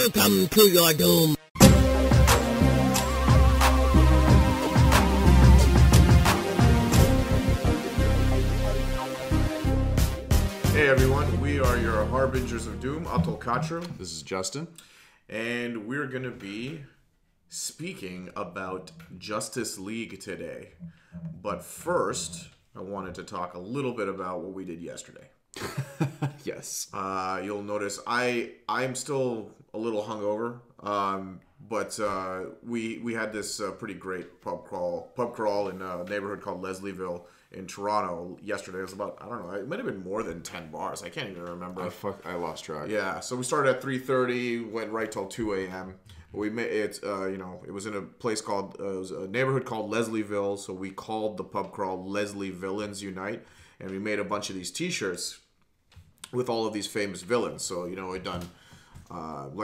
Welcome to your doom. Hey everyone, we are your Harbingers of Doom, Atul. This is Justin. And we're going to be speaking about Justice League today. But first, I wanted to talk a little bit about what we did yesterday. Yes. You'll notice I'm still a little hungover, but we had this pretty great pub crawl in a neighborhood called Leslieville in Toronto yesterday. It was about, I don't know, it might have been more than 10 bars. I can't even remember. I lost track. Yeah, so we started at 3:30, went right till 2 a.m. We made it. It was in a place called it was a neighborhood called Leslieville. So we called the pub crawl Leslie Villains Unite, and we made a bunch of these T-shirts with all of these famous villains. So we'd done I'm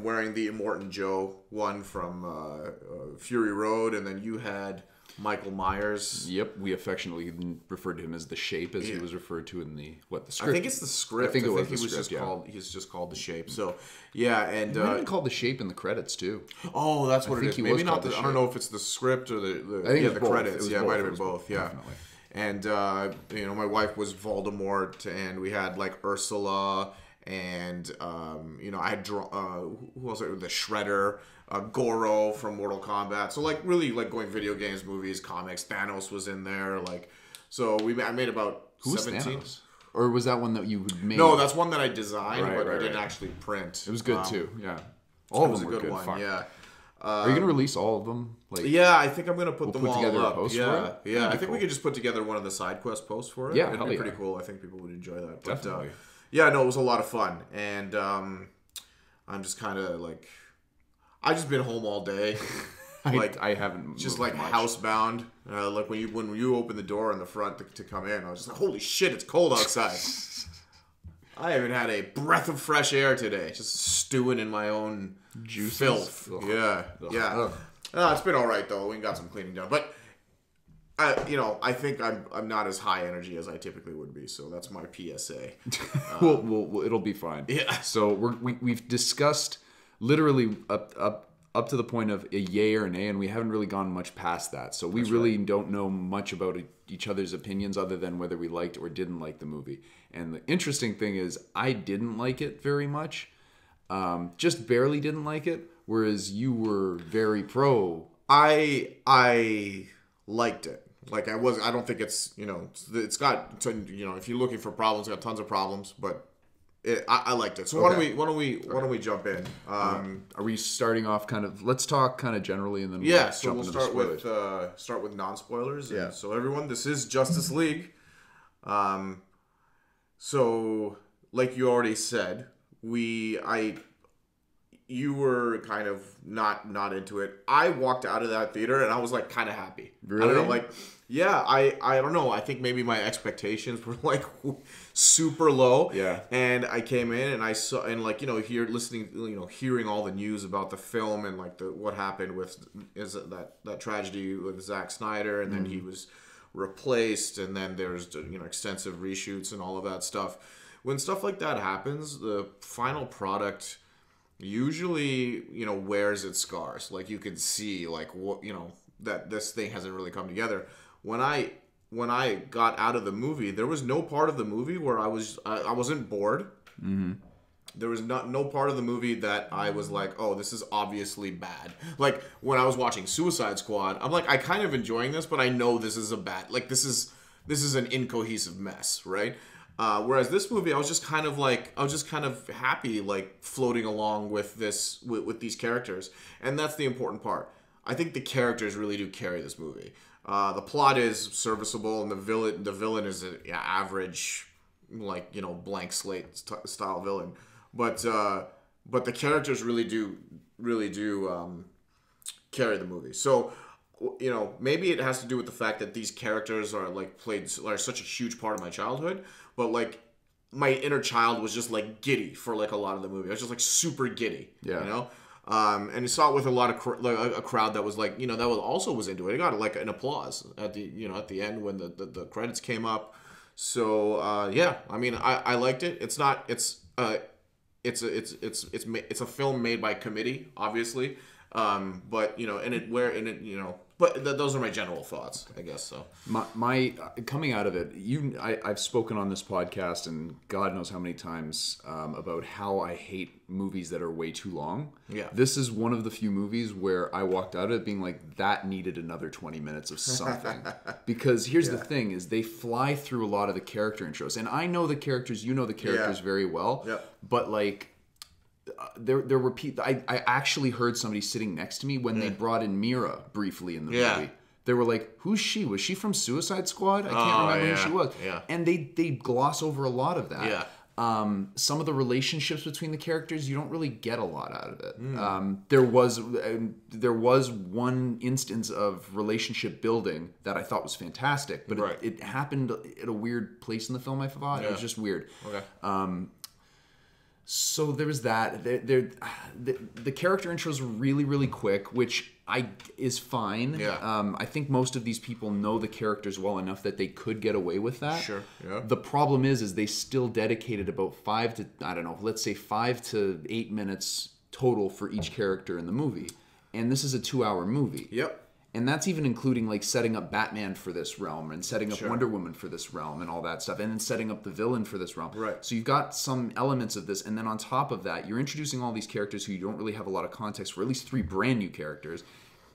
wearing the Immortan Joe one from Fury Road, and then you had Michael Myers. Yep, we affectionately referred to him as the Shape, as he was referred to in the script. I think it's the script. I think he was just called the Shape. So yeah, and he might have been called the Shape in the credits too. Oh, that's what it is. Maybe not. I don't know if it's the script or the credits. Yeah, it might have been both. Yeah. Definitely. And my wife was Voldemort, and we had like Ursula, and I had who else? The Shredder, Goro from Mortal Kombat. So like really like going video games, movies, comics. Thanos was in there. Like, so I made about 17. Thanos? Or was that one that you made? No, that's one that I designed, but I didn't actually print. It was good too. Yeah, all of them were good. One. Yeah. Are you gonna release all of them? Yeah, I think I'm gonna put them all together up. A post for it? Yeah. I think we could just put together one of the side quest posts for it. Yeah, it'd be pretty cool. I think people would enjoy that. But, definitely. Yeah, no, it was a lot of fun, and I'm just kind of like, I've just been home all day. I haven't just like much. Housebound. Like when you open the door in the front to come in, I was just like, holy shit, it's cold outside. I haven't had a breath of fresh air today. Just stewing in my own juices. Filth. Ugh. Yeah, Ugh. yeah. It's been all right though. We got some cleaning done, but I think I'm not as high energy as I typically would be. So that's my PSA. Well, it'll be fine. Yeah. So we've discussed literally up to the point of a yay or nay, and we haven't really gone much past that. So we really don't know much about each other's opinions other than whether we liked or didn't like the movie. And the interesting thing is, I didn't like it very much. Just barely didn't like it, whereas you were very pro. I liked it. Like I don't think it's it's got if you're looking for problems, it's got tons of problems, but I liked it. So okay. why don't we jump in? Are we starting off kind of? Let's talk kind of generally, and then so we'll start with non-spoilers. Yeah. So everyone, this is Justice League. So like you already said, you were kind of not into it. I walked out of that theater and I was like kind of happy. Really? I don't know, like, yeah, I don't know. I think maybe my expectations were like super low. Yeah. And I came in and I saw, and like, hearing all the news about the film and like what happened with that tragedy with Zack Snyder, and then he was replaced, and then there's extensive reshoots and all of that stuff. When stuff like that happens, the final product usually wears its scars. Like you can see like what that this thing hasn't really come together. When I got out of the movie, there was no part of the movie where I wasn't bored. Mm-hmm. There was no part of the movie that I was like, oh, this is obviously bad. Like when I was watching Suicide Squad, I'm like, I kind of enjoying this, but I know this is a bad, like this is an incohesive mess, right? Whereas this movie, I was just kind of happy, like floating along with with these characters, and that's the important part. I think the characters really do carry this movie. The plot is serviceable, and the villain is an average, like blank slate style villain, but the characters really do carry the movie. So maybe it has to do with the fact that these characters are such a huge part of my childhood. But like my inner child was just like giddy for like a lot of the movie. I was just like super giddy, and you saw it with a lot of a crowd that was like that was into it. It got like an applause at the end when the credits came up. So I mean I liked it. it's a film made by committee, obviously. But but those are my general thoughts, I guess. So my coming out of it, I've spoken on this podcast and God knows how many times about how I hate movies that are way too long. Yeah, this is one of the few movies where I walked out of it being like, that needed another 20 minutes of something. Because here's the thing: is they fly through a lot of the character intros, and I know the characters, you know the characters very well. Yeah. But like, there were people. I actually heard somebody sitting next to me when they brought in Mira briefly in the movie. They were like, "Who's she? Was she from Suicide Squad? I can't remember who she was." Yeah. And they gloss over a lot of that. Yeah. Some of the relationships between the characters, you don't really get a lot out of it. There was one instance of relationship building that I thought was fantastic, but it happened at a weird place in the film. I thought it was just weird. Okay. So there was that. The character intros were really, really quick, which is fine. Yeah. I think most of these people know the characters well enough that they could get away with that. Sure. Yeah. The problem is they still dedicated about 5 to 8 minutes total for each character in the movie, and this is a 2-hour movie. Yep. And that's even including like setting up Batman for this realm and setting up Wonder Woman for this realm and all that stuff. And then setting up the villain for this realm. Right. So you've got some elements of this. And then on top of that, you're introducing all these characters who you don't really have a lot of context for, at least 3 brand new characters.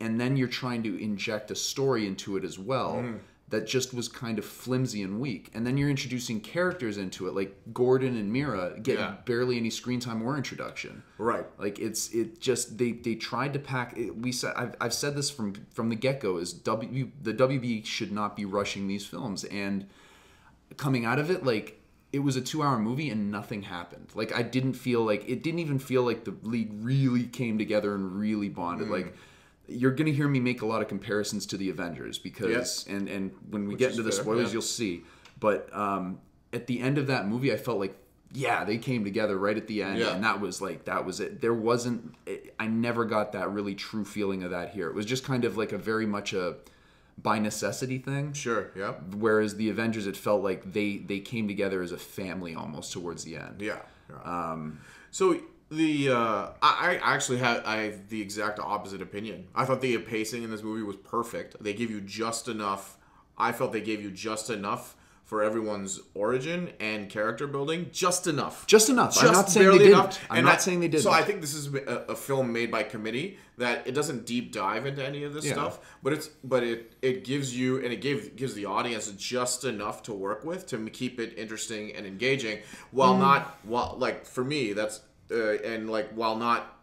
And then you're trying to inject a story into it as well that just was kind of flimsy and weak. And then you're introducing characters into it, like Gordon and Mira get barely any screen time or introduction. Right. Like they tried to pack. I've said this from the get-go is the WB should not be rushing these films. And coming out of it, like, it was a 2-hour movie and nothing happened. Like, it didn't even feel like the league really came together and really bonded. Like, you're going to hear me make a lot of comparisons to the Avengers because, and when we get into the spoilers, you'll see. But at the end of that movie, I felt like, they came together right at the end, and that was it. There wasn't, I never got that really true feeling of that here. It was just kind of like a very much a by necessity thing. Sure, yeah. Whereas the Avengers, it felt like they came together as a family almost towards the end. Yeah. So I actually have the exact opposite opinion. I thought the pacing in this movie was perfect. They give you just enough. I felt they gave you just enough for everyone's origin and character building. Just enough. Just enough. Just I'm not saying they didn't. Enough. I'm not saying they didn't. So I think this is a film made by committee that it doesn't deep dive into any of this stuff, but it gives you, and it gives the audience just enough to work with to keep it interesting and engaging, while like for me that's. While not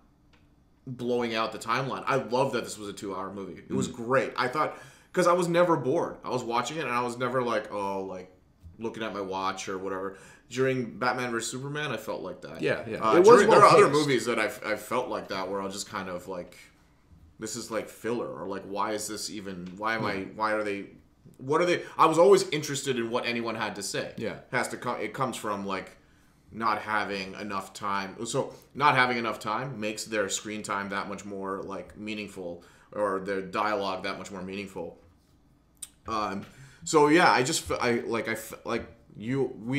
blowing out the timeline. I love that this was a 2-hour movie. It was great. I thought, because I was never bored. I was watching it and I was never looking at my watch or whatever. During Batman vs Superman, I felt like that. Yeah. There are other movies that I felt like that where I'll just kind of like, this is like filler, or like, why is this even? Why are they? What are they? I was always interested in what anyone had to say. Yeah, it comes from like. Not having enough time. So not having enough time makes their screen time that much more like meaningful, or their dialogue that much more meaningful. So yeah, we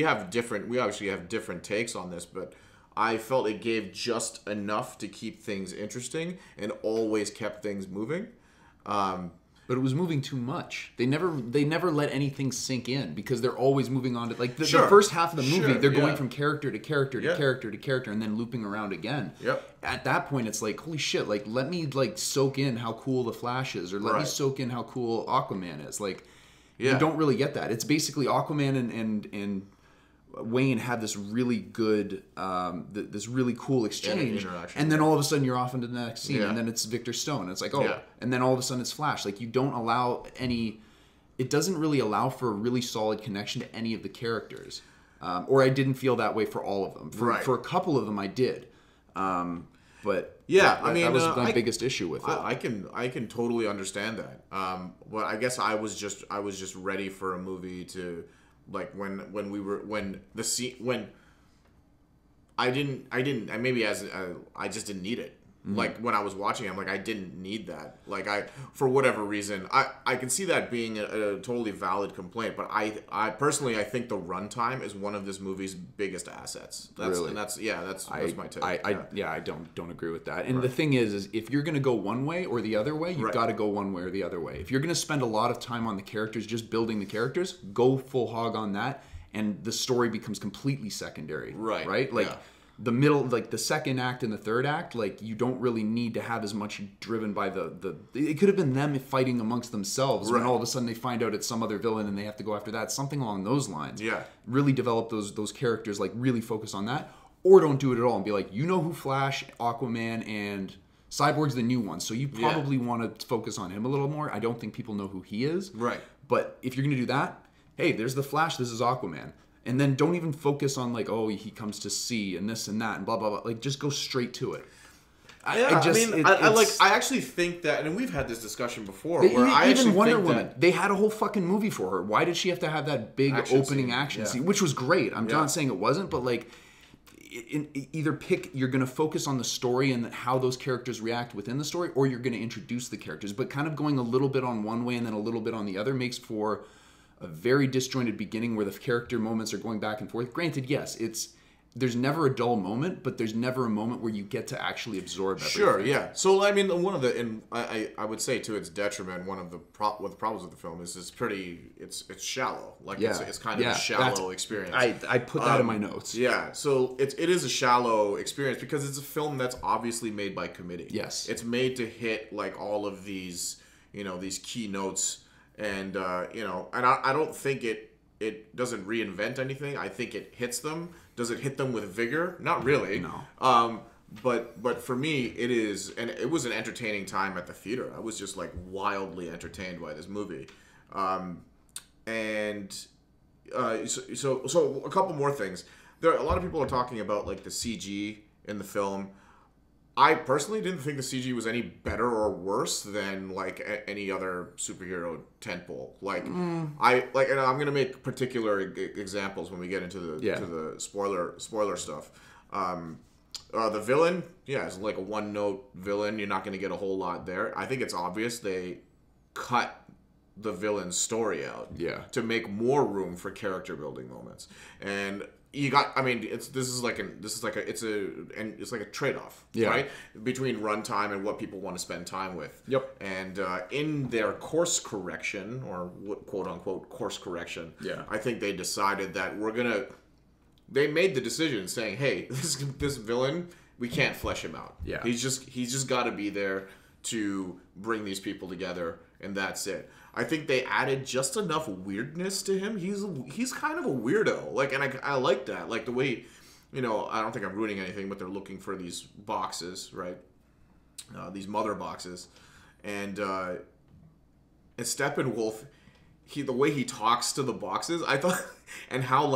obviously have different takes on this, but I felt it gave just enough to keep things interesting and always kept things moving. But it was moving too much. They never let anything sink in because they're always moving on to the first half of the movie. They're going from character to character to character to character and then looping around again. Yep. At that point, it's like, holy shit! Like, let me soak in how cool the Flash is, or let me soak in how cool Aquaman is. Like, you don't really get that. It's basically Aquaman and Wayne have this really good, this really cool exchange, and then all of a sudden you're off into the next scene, and then it's Victor Stone. And it's like, and then all of a sudden it's Flash. Like, you don't allow any. It doesn't really allow for a really solid connection to any of the characters, or I didn't feel that way for all of them. For a couple of them, I did, but that was my biggest issue with it. I can totally understand that. But I guess I was just ready for a movie to. Like when I just didn't need it. Like when I was watching, I'm like, I didn't need that. Like for whatever reason, I can see that being a totally valid complaint. But I personally, I think the runtime is one of this movie's biggest assets. Really? And that's my take. I don't agree with that. And the thing is if you're going to go one way or the other way, you've got to go one way or the other way. If you're going to spend a lot of time on the characters, just building the characters, go full hog on that, and the story becomes completely secondary. Right? Like. The middle, like the second act and the third act, like you don't really need to have as much driven by the it could have been them fighting amongst themselves when all of a sudden they find out it's some other villain and they have to go after that. Something along those lines. Yeah. Really develop those characters, like really focus on that. Or don't do it at all and be like, you know who Flash, Aquaman, and Cyborg's the new one, so you probably want to focus on him a little more. I don't think people know who he is. Right. But if you're going to do that, hey, there's the Flash, this is Aquaman. And then don't even focus on like, oh, he comes to sea and this and that and blah blah blah. Like, just go straight to it. I actually think that, and we've had this discussion before. Where I even actually Wonder think Woman, that they had a whole fucking movie for her. Why did she have to have that big opening action scene, which was great? I'm not saying it wasn't, but like, either pick. You're going to focus on the story and how those characters react within the story, or you're going to introduce the characters. But kind of going a little bit on one way and then a little bit on the other makes for a very disjointed beginning where the character moments are going back and forth. Granted, yes, there's never a dull moment, but there's never a moment where you get to actually absorb everything. Sure, yeah. So I mean, one of the, and I would say to its detriment, one of the problems with the film is it's shallow. Like it's kind of a shallow experience. I put that in my notes. Yeah, so it is a shallow experience because it's a film that's obviously made by committee. Yes, it's made to hit like all of these these key notes. And and I don't think it doesn't reinvent anything. I think it hits them. Does it hit them with vigor? Not really. No. But for me, it is, and it was an entertaining time at the theater. I was just like wildly entertained by this movie. So a couple more things. A lot of people are talking about like the CG in the film. I personally didn't think the CG was any better or worse than like any other superhero tentpole. Like and I'm gonna make particular examples when we get into the to the spoiler stuff. The villain, is like a one-note villain. You're not gonna get a whole lot there. I think it's obvious they cut the villain's story out to make more room for character building moments. And it's like a trade-off, right? Between runtime and what people want to spend time with. Yep. And in their course correction, or quote unquote course correction, I think they decided that they made the decision saying, hey, this villain, we can't flesh him out. Yeah. He's just got to be there to bring these people together, and that's it. I think they added just enough weirdness to him. He's kind of a weirdo. Like, and I like that. Like the way, I don't think I'm ruining anything, but they're looking for these boxes, right? These mother boxes, and Steppenwolf, the way he talks to the boxes, I thought, and how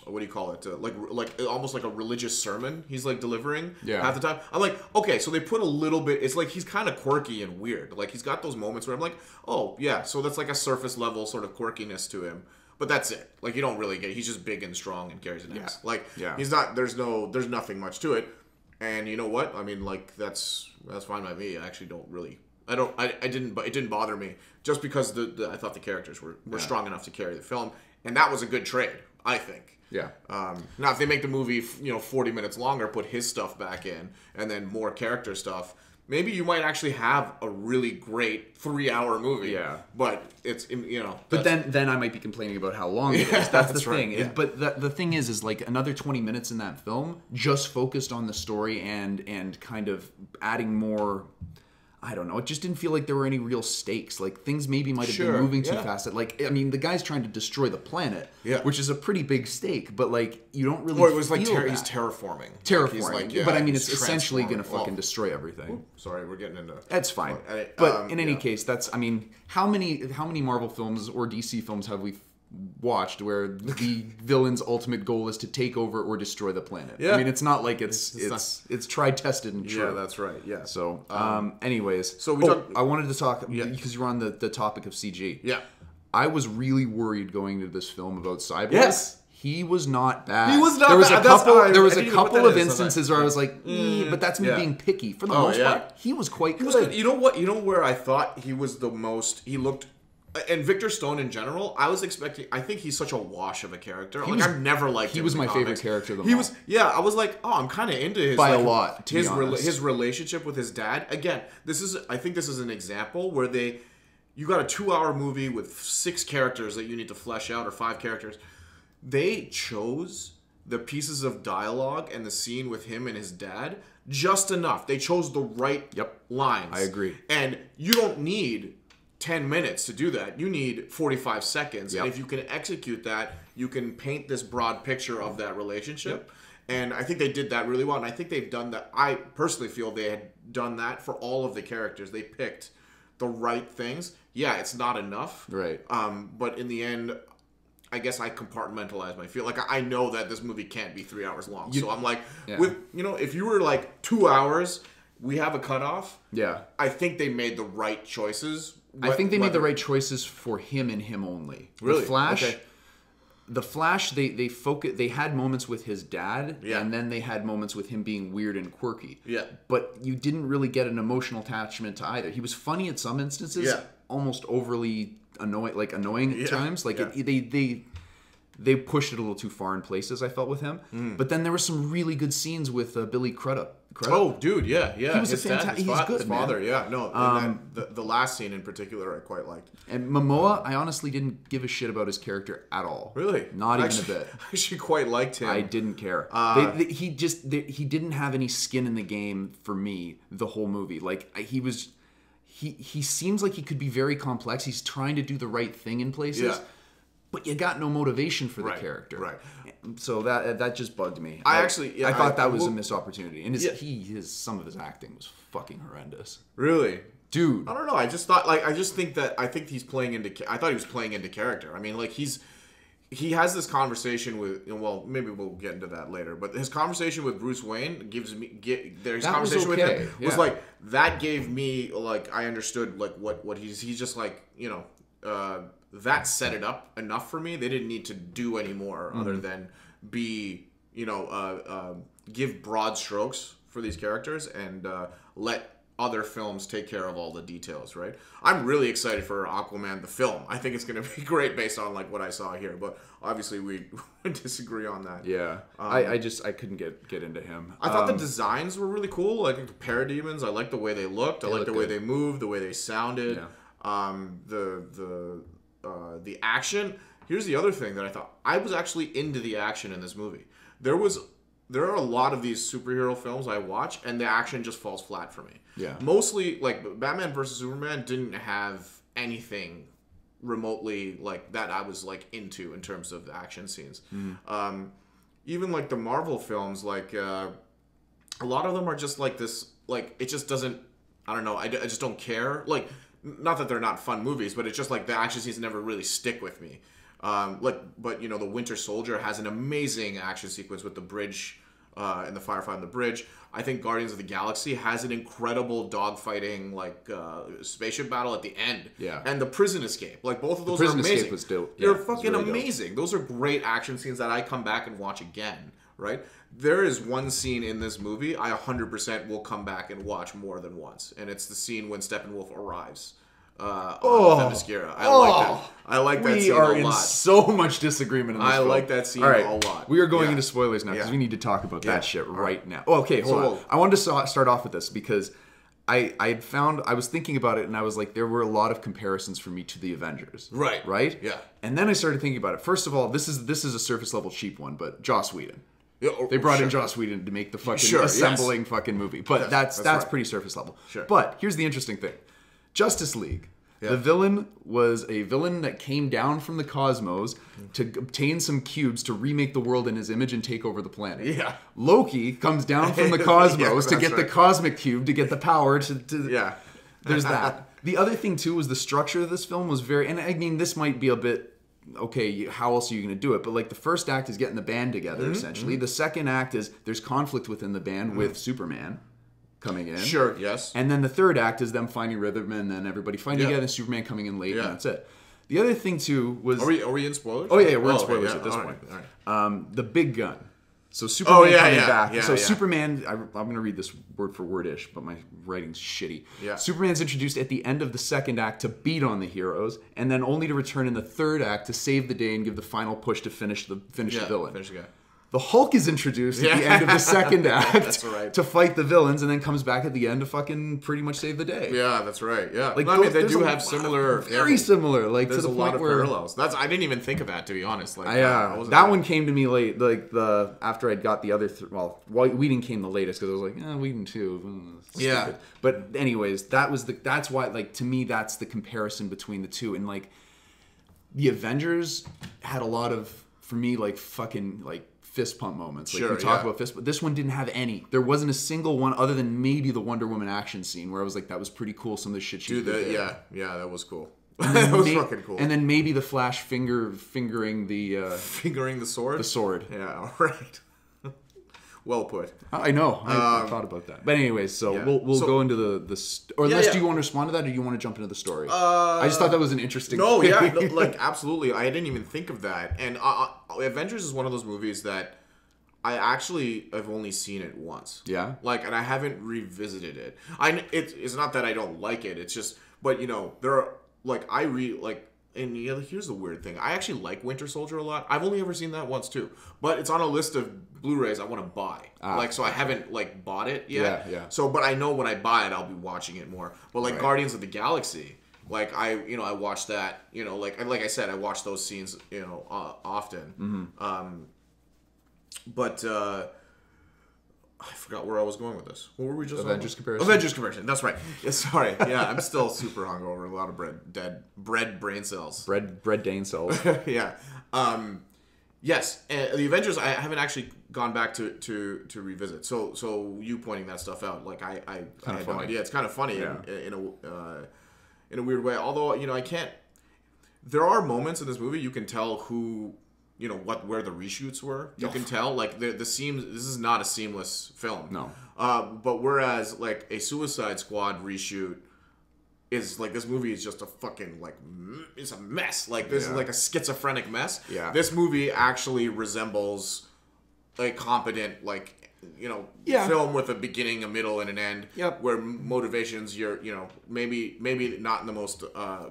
what do you call it? Like almost like a religious sermon he's like delivering half the time. I'm like, okay, so they put a little bit. It's like he's kind of quirky and weird. Like he's got those moments where I'm like, oh yeah, so that's like a surface level sort of quirkiness to him. But that's it. Like you don't really get. He's just big and strong and carries an axe. Like he's not. There's nothing much to it. And you know what? I mean, like that's fine by me. I actually don't really. It didn't bother me just because I thought the characters were strong enough to carry the film. And that was a good trade, I think. Yeah. Now, if they make the movie, 40 minutes longer, put his stuff back in, and then more character stuff, maybe you might actually have a really great 3-hour movie. Yeah. But it's, But then I might be complaining about how long it is. That's the thing. Right. But the thing is like another 20 minutes in that film just focused on the story and kind of adding more. I don't know. It just didn't feel like there were any real stakes. Like things maybe might have been moving too fast. The guy's trying to destroy the planet, which is a pretty big stake. But like, you don't really. Or it was like he's terraforming. Terraforming, but I mean, it's essentially going to fucking destroy everything. Sorry, we're getting into. That's fine. But in any case, how many Marvel films or DC films have we watched where the villain's ultimate goal is to take over or destroy the planet? I mean, it's not like it's tried, tested, and true. Yeah, that's right. Yeah. So, anyways, so I wanted to talk because you were on the topic of CG. Yeah. I was really worried going into this film about Cyborg. Yes. He was not bad. He was not there was bad. A couple, I there was a didn't even put couple that of in, instances where I was like, but that's me being picky. For the most part, he was quite good. You know what? You know where I thought he was the most. He looked. And Victor Stone in general, I was expecting. I think he's such a wash of a character. I've never liked him. He was my favorite character. He was. Yeah, I was like, oh, I'm kind of into his by a lot. His relationship with his dad. Again, I think this is an example where you got a 2-hour movie with 6 characters that you need to flesh out, or 5 characters. They chose the pieces of dialogue and the scene with him and his dad just enough. They chose the right lines. I agree. And you don't need 10 minutes to do that. You need 45 seconds. And if you can execute that, you can paint this broad picture of that relationship. And I think they did that really well. And I think they've done that. I personally feel they had done that for all of the characters. They picked the right things. Yeah, it's not enough. Right. But in the end, I guess I compartmentalize my feel. Like, I know that this movie can't be 3 hours long. So I'm like, if you were like 2 hours, we have a cutoff. Yeah. I think they made the right choices. I think they made the right choices for him and him only. Really? The Flash, they had moments with his dad, and then they had moments with him being weird and quirky. Yeah. But you didn't really get an emotional attachment to either. He was funny at some instances, almost overly annoying at times. Like they pushed it a little too far in places, I felt, with him. But then there were some really good scenes with Billy Crudup. Oh, dude, yeah. He was he's good, his father, man. And then the last scene in particular I quite liked. And Momoa, I honestly didn't give a shit about his character at all. Really? Not even a bit. I actually quite liked him. I didn't care. He didn't have any skin in the game for me the whole movie. Like, he seems like he could be very complex. He's trying to do the right thing in places. Yeah. But you got no motivation for the character. Right. So that just bugged me. I thought that was a missed opportunity. And some of his acting was fucking horrendous. Really? Dude. I don't know. I think he's playing into I thought he was playing into character. I mean, like, he has this conversation with, well, maybe we'll get into that later, but his conversation with Bruce Wayne with him was like, that gave me, like, I understood, like, what he's just like, that set it up enough for me. They didn't need to do any more other than give broad strokes for these characters and let other films take care of all the details, right? I'm really excited for Aquaman, the film. I think it's going to be great based on, like, what I saw here, but obviously we disagree on that. Yeah. I couldn't get into him. I thought the designs were really cool. Like, the Parademons, I liked the way they looked. I liked the way they moved, the way they sounded. Yeah. The action. Here's the other thing that I thought. I was actually into the action in this movie. There are a lot of these superhero films I watch, and the action just falls flat for me. Yeah. Mostly, like, Batman vs. Superman didn't have anything remotely like that I was, like, into in terms of the action scenes. Even, like, the Marvel films, like, a lot of them are just like this, like, it just doesn't, I don't know, I just don't care. Like, not that they're not fun movies, but it's just like the action scenes never really stick with me. But the Winter Soldier has an amazing action sequence with the bridge and the firefight on the bridge. I think Guardians of the Galaxy has an incredible dogfighting, like, spaceship battle at the end. Yeah. And the prison escape, like, both of those are amazing. The prison escape was dope. They're fucking amazing. Dope. Those are great action scenes that I come back and watch again. Right? There is one scene in this movie I 100% will come back and watch more than once, and it's the scene when Steppenwolf arrives on Themyscira. I like that scene a lot. We are in so much disagreement in this film. like that scene a lot. We are going into spoilers now because we need to talk about that shit right now. Oh, okay, hold on. I wanted to start off with this because I was thinking about it, and I was like, there were a lot of comparisons for me to the Avengers. Right? Yeah. And then I started thinking about it. First of all, this is a surface level cheap one, but Joss Whedon. They brought in Joss Whedon to make the fucking assembling fucking movie. But that's pretty surface level. Sure. But here's the interesting thing. Justice League. Yeah. The villain was a villain that came down from the cosmos to obtain some cubes to remake the world in his image and take over the planet. Yeah. Loki comes down from the cosmos to get the cosmic cube to get the power to Yeah. There's that. The other thing too was the structure of this film was very, and I mean, this might be a bit, okay, how else are you going to do it? But, like, the first act is getting the band together, essentially. The second act is there's conflict within the band with Superman coming in. Sure, yes. And then the third act is them finding rhythm and then everybody finding together and Superman coming in late and that's it. The other thing too was... Are we in spoilers? Oh yeah, we're in okay, spoilers yeah. at this All point. right, all right. The big gun. So Superman coming back. Yeah. Superman, I'm going to read this word for word-ish, but my writing's shitty. Yeah. Superman's introduced at the end of the second act to beat on the heroes, and then only to return in the third act to save the day and give the final push to finish the villain. Finish the guy. The Hulk is introduced at the end of the second act That's right. to fight the villains, and then comes back at the end to fucking pretty much save the day. Yeah, that's right. Yeah, Like, I mean, they do have similar, very similar. Like there's to the a lot point of where parallels. I didn't even think of that, to be honest. Like, that one came to me late. Like after I'd got the other. Whedon came the latest because I was like, Whedon too. Yeah. But anyways, that's why, like, to me, that's the comparison between the two. And like, the Avengers had a lot of, for me, like fucking like fist pump moments. Like, sure, we talk about fist, but this one didn't have any. There wasn't a single one other than maybe the Wonder Woman action scene where I was like, that was pretty cool. Some of the shit she did there. Yeah, that was cool. That was fucking cool. And then maybe the Flash fingering the fingering the sword. The sword. Yeah, all right. Well put. I know. I thought about that. But anyways, so yeah. we'll go into or unless do you want to respond to that, or do you want to jump into the story? I just thought that was an interesting. No, yeah, like absolutely. I didn't even think of that. And Avengers is one of those movies that I actually have only seen it once. Yeah. Like, and I haven't revisited it. It's not that I don't like it. It's just, but there are and here's the weird thing. I actually like Winter Soldier a lot. I've only ever seen that once too, but it's on a list of Blu-rays I want to buy. So I haven't bought it yet. Yeah. So, but I know when I buy it, I'll be watching it more. But like Guardians of the Galaxy, like I watched that. Like I said, I watch those scenes often. Mm-hmm. But I forgot where I was going with this. What were we just Avengers comparison? Avengers comparison. That's right. Yeah, sorry. Yeah, I'm still super hungover. A lot of bread brain cells. Bread Dane cells. Yeah. Yes. The Avengers, I haven't actually gone back to revisit. So you pointing that stuff out, like I had no idea. It's kind of funny in a weird way. Although I can't. There are moments in this movie you can tell who. Where the reshoots were. You can tell, like, the seams. This is not a seamless film. No. But whereas, like, a Suicide Squad reshoot is, like, this movie is just a fucking, like, it's a mess. Like, this is, like, a schizophrenic mess. Yeah. This movie actually resembles a competent, like, film with a beginning, a middle, and an end. Yep. Where motivations, maybe not in the most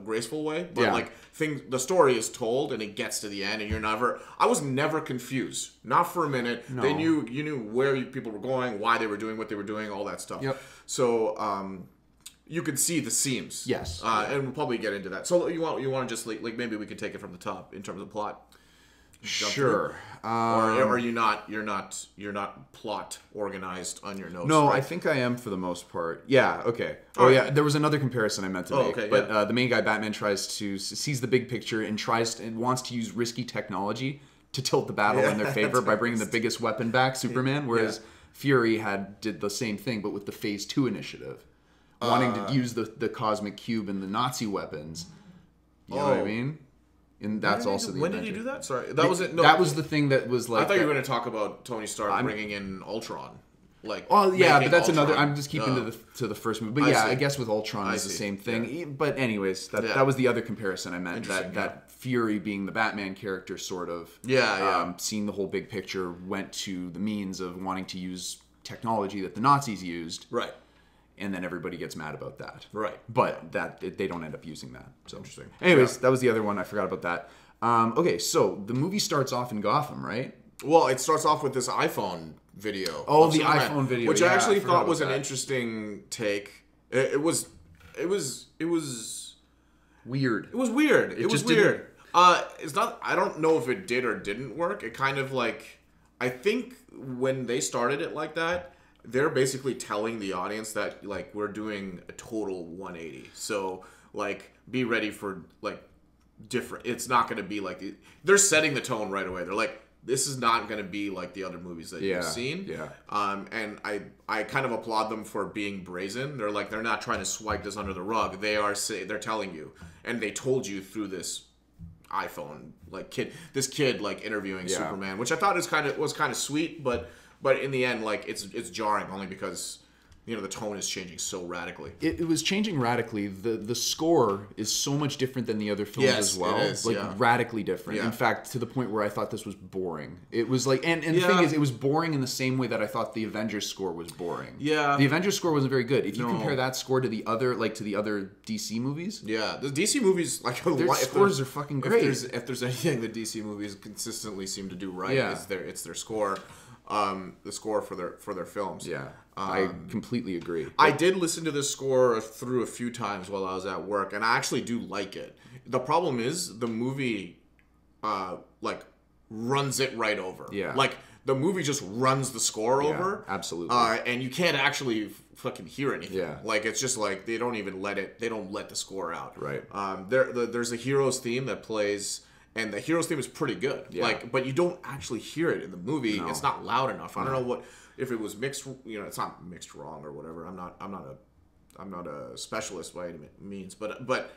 graceful way, but the story is told and it gets to the end, and I was never confused, not for a minute. No. You knew where people were going, why they were doing what they were doing, all that stuff. Yep. So you could see the seams. Yes. And we'll probably get into that. So you want to just like maybe we could take it from the top in terms of plot. Sure. Or are you not? You're not plot organized on your notes. No, right? I think I am for the most part. Yeah. Okay. Oh yeah. There was another comparison I meant to make. Okay, but the main guy, Batman, sees the big picture and wants to use risky technology to tilt the battle in their favor by bringing the biggest weapon back, Superman. Whereas Fury did the same thing, but with the Phase 2 initiative, wanting to use the cosmic cube and the Nazi weapons. You know what I mean? And that's also the when adventure. did he do that? Sorry, that was it. No, that was the thing that was like. I thought you were going to talk about Tony Stark bringing in Ultron. Like, oh yeah, but that's Ultron. another. I'm just keeping to the first movie. But yeah, I guess with Ultron it's the same thing. Yeah. But anyways, that was the other comparison I meant. That Fury being the Batman character, sort of. Seeing the whole big picture, went to the means of wanting to use technology that the Nazis used. Right. And then everybody gets mad about that. Right. But they don't end up using that. So interesting. Anyways, that was the other one. I forgot about that. Okay, so the movie starts off in Gotham, right? Well, it starts off with this iPhone video. Oh, the iPhone video, which I actually thought was an that. Interesting take. It was weird. It was weird. It was weird. It's not. I don't know if it did or didn't work. It kind of like. I think when they started it like that, they're basically telling the audience that like we're doing a total 180. So like be ready for like different. It's not going to be like they're setting the tone right away. They're like this is not going to be like the other movies that you've seen. Yeah. And I kind of applaud them for being brazen. They're not trying to swipe this under the rug. They're telling you, and they told you through this iPhone this kid like interviewing Superman, which I thought was kind of sweet, but in the end, like it's jarring only because the tone is changing so radically. It was changing radically. The score is so much different than the other films as well. It is, radically different. Yeah. In fact, to the point where I thought this was boring. It was like, and the thing is, it was boring in the same way that I thought the Avengers score was boring. Yeah. The Avengers score wasn't very good. If you compare that score to the other DC movies. Yeah, the DC movies, like, their scores are fucking great. If there's anything the DC movies consistently seem to do right, it's their score. The score for their films. Yeah, I completely agree. I did listen to this score through a few times while I was at work, and I actually do like it. The problem is the movie, like, runs it right over. Yeah. Like, the movie just runs the score over. Absolutely. And you can't actually fucking hear anything. Yeah. Like, it's just like they don't let the score out. Right. There's a hero's theme that plays. And the hero's theme is pretty good. Yeah. Like, but you don't actually hear it in the movie. No. It's not loud enough. I don't know if it was mixed. It's not mixed wrong or whatever. I'm not a specialist by any means. But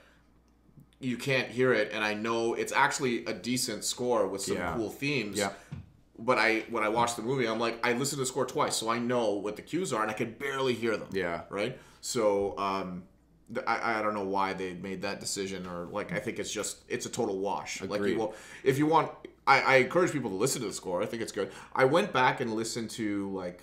you can't hear it, and I know it's actually a decent score with some cool themes. Yeah. But when I watched the movie, I'm like, I listened to the score twice, so I know what the cues are, and I could barely hear them. Yeah. Right. So I don't know why they made that decision, or like, I think it's a total wash. Agreed. Like, if you want, I encourage people to listen to the score. I think it's good. I went back and listened to like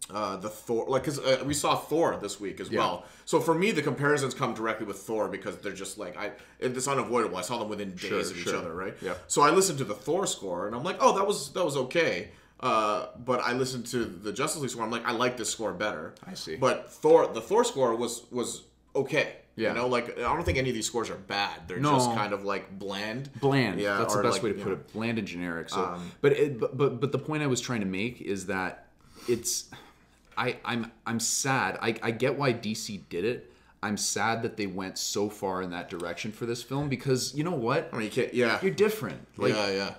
the Thor, like, because we saw Thor this week as well. So for me, the comparisons come directly with Thor because they're just like it's unavoidable. I saw them within days of each other, right? Yeah. So I listened to the Thor score, and I'm like, oh, that was okay. But I listened to the Justice League score. I'm like, I like this score better. I see. But the Thor score was okay. Yeah. Like, I don't think any of these scores are bad. They're just kind of like bland. Bland. Yeah, that's the or best like, way to put it. Bland and generic. So, but but the point I was trying to make is that I'm sad. I get why DC did it. I'm sad that they went so far in that direction for this film because you know what? I mean, you can't. Yeah, you're different. Like,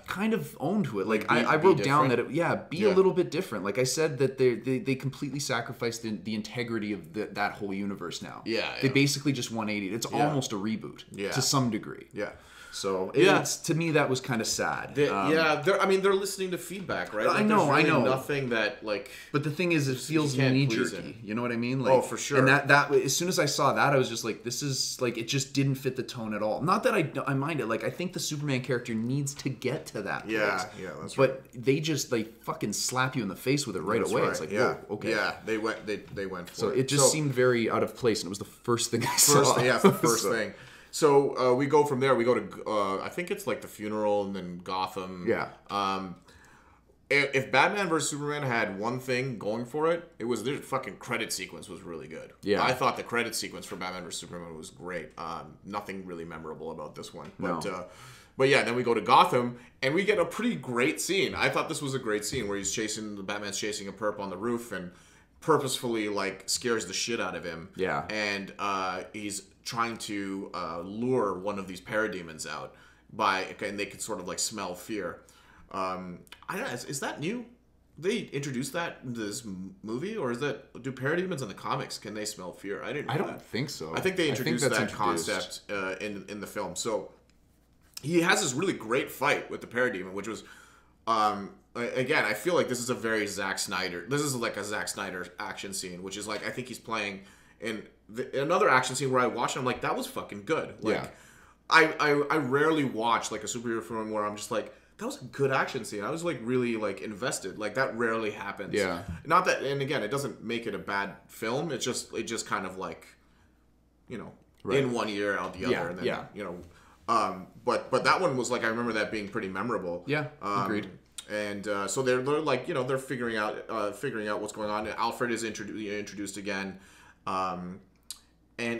kind of own to it. Like, I wrote down that be a little bit different. Like I said that they completely sacrificed the integrity of that whole universe now. Yeah, they basically just 180. It's almost a reboot to some degree. Yeah. So it's to me that was kind of sad. They're listening to feedback, right? Like, I know. Nothing that like. But the thing is, it feels knee jerky. You know what I mean? Like, oh, for sure. And that as soon as I saw that, I was just like, this is like, it just didn't fit the tone at all. Not that I mind it. Like, I think the Superman character needs to get to that place. Yeah, that's right. But they just fucking slap you in the face with it right away. Right. It's like, whoa, okay. Yeah, they went for it. So it just seemed very out of place, and it was the first thing I saw. Yeah, the first thing. So we go from there. We go to I think it's like the funeral and then Gotham. Yeah. If Batman vs Superman had one thing going for it, it was their fucking credit sequence was really good. Yeah. I thought the credit sequence for Batman vs Superman was great. Nothing really memorable about this one, but. No. But yeah, then we go to Gotham, and we get a pretty great scene. I thought this was a great scene where Batman's chasing a perp on the roof and purposefully like scares the shit out of him. Yeah. And he's trying to lure one of these parademons out and they can sort of like smell fear. I don't know, is that new? They introduced that into this movie, or do parademons in the comics, can they smell fear? I don't think so. I think they introduced that concept in the film. So he has this really great fight with the parademon, which was again, I feel like this is a very Zack Snyder. This is like a Zack Snyder action scene, which is like, I think he's playing in another action scene where I watched it, I'm like, that was fucking good. Like, I rarely watch like a superhero film where I'm just like, that was a good action scene. I was like really like invested. Like, that rarely happens. Yeah. Not that, and again, it doesn't make it a bad film. It just kind of like, in one ear out the other, and then but that one was like, I remember that being pretty memorable. Yeah, agreed. And so they're like, they're figuring out what's going on. Alfred is introduced again, and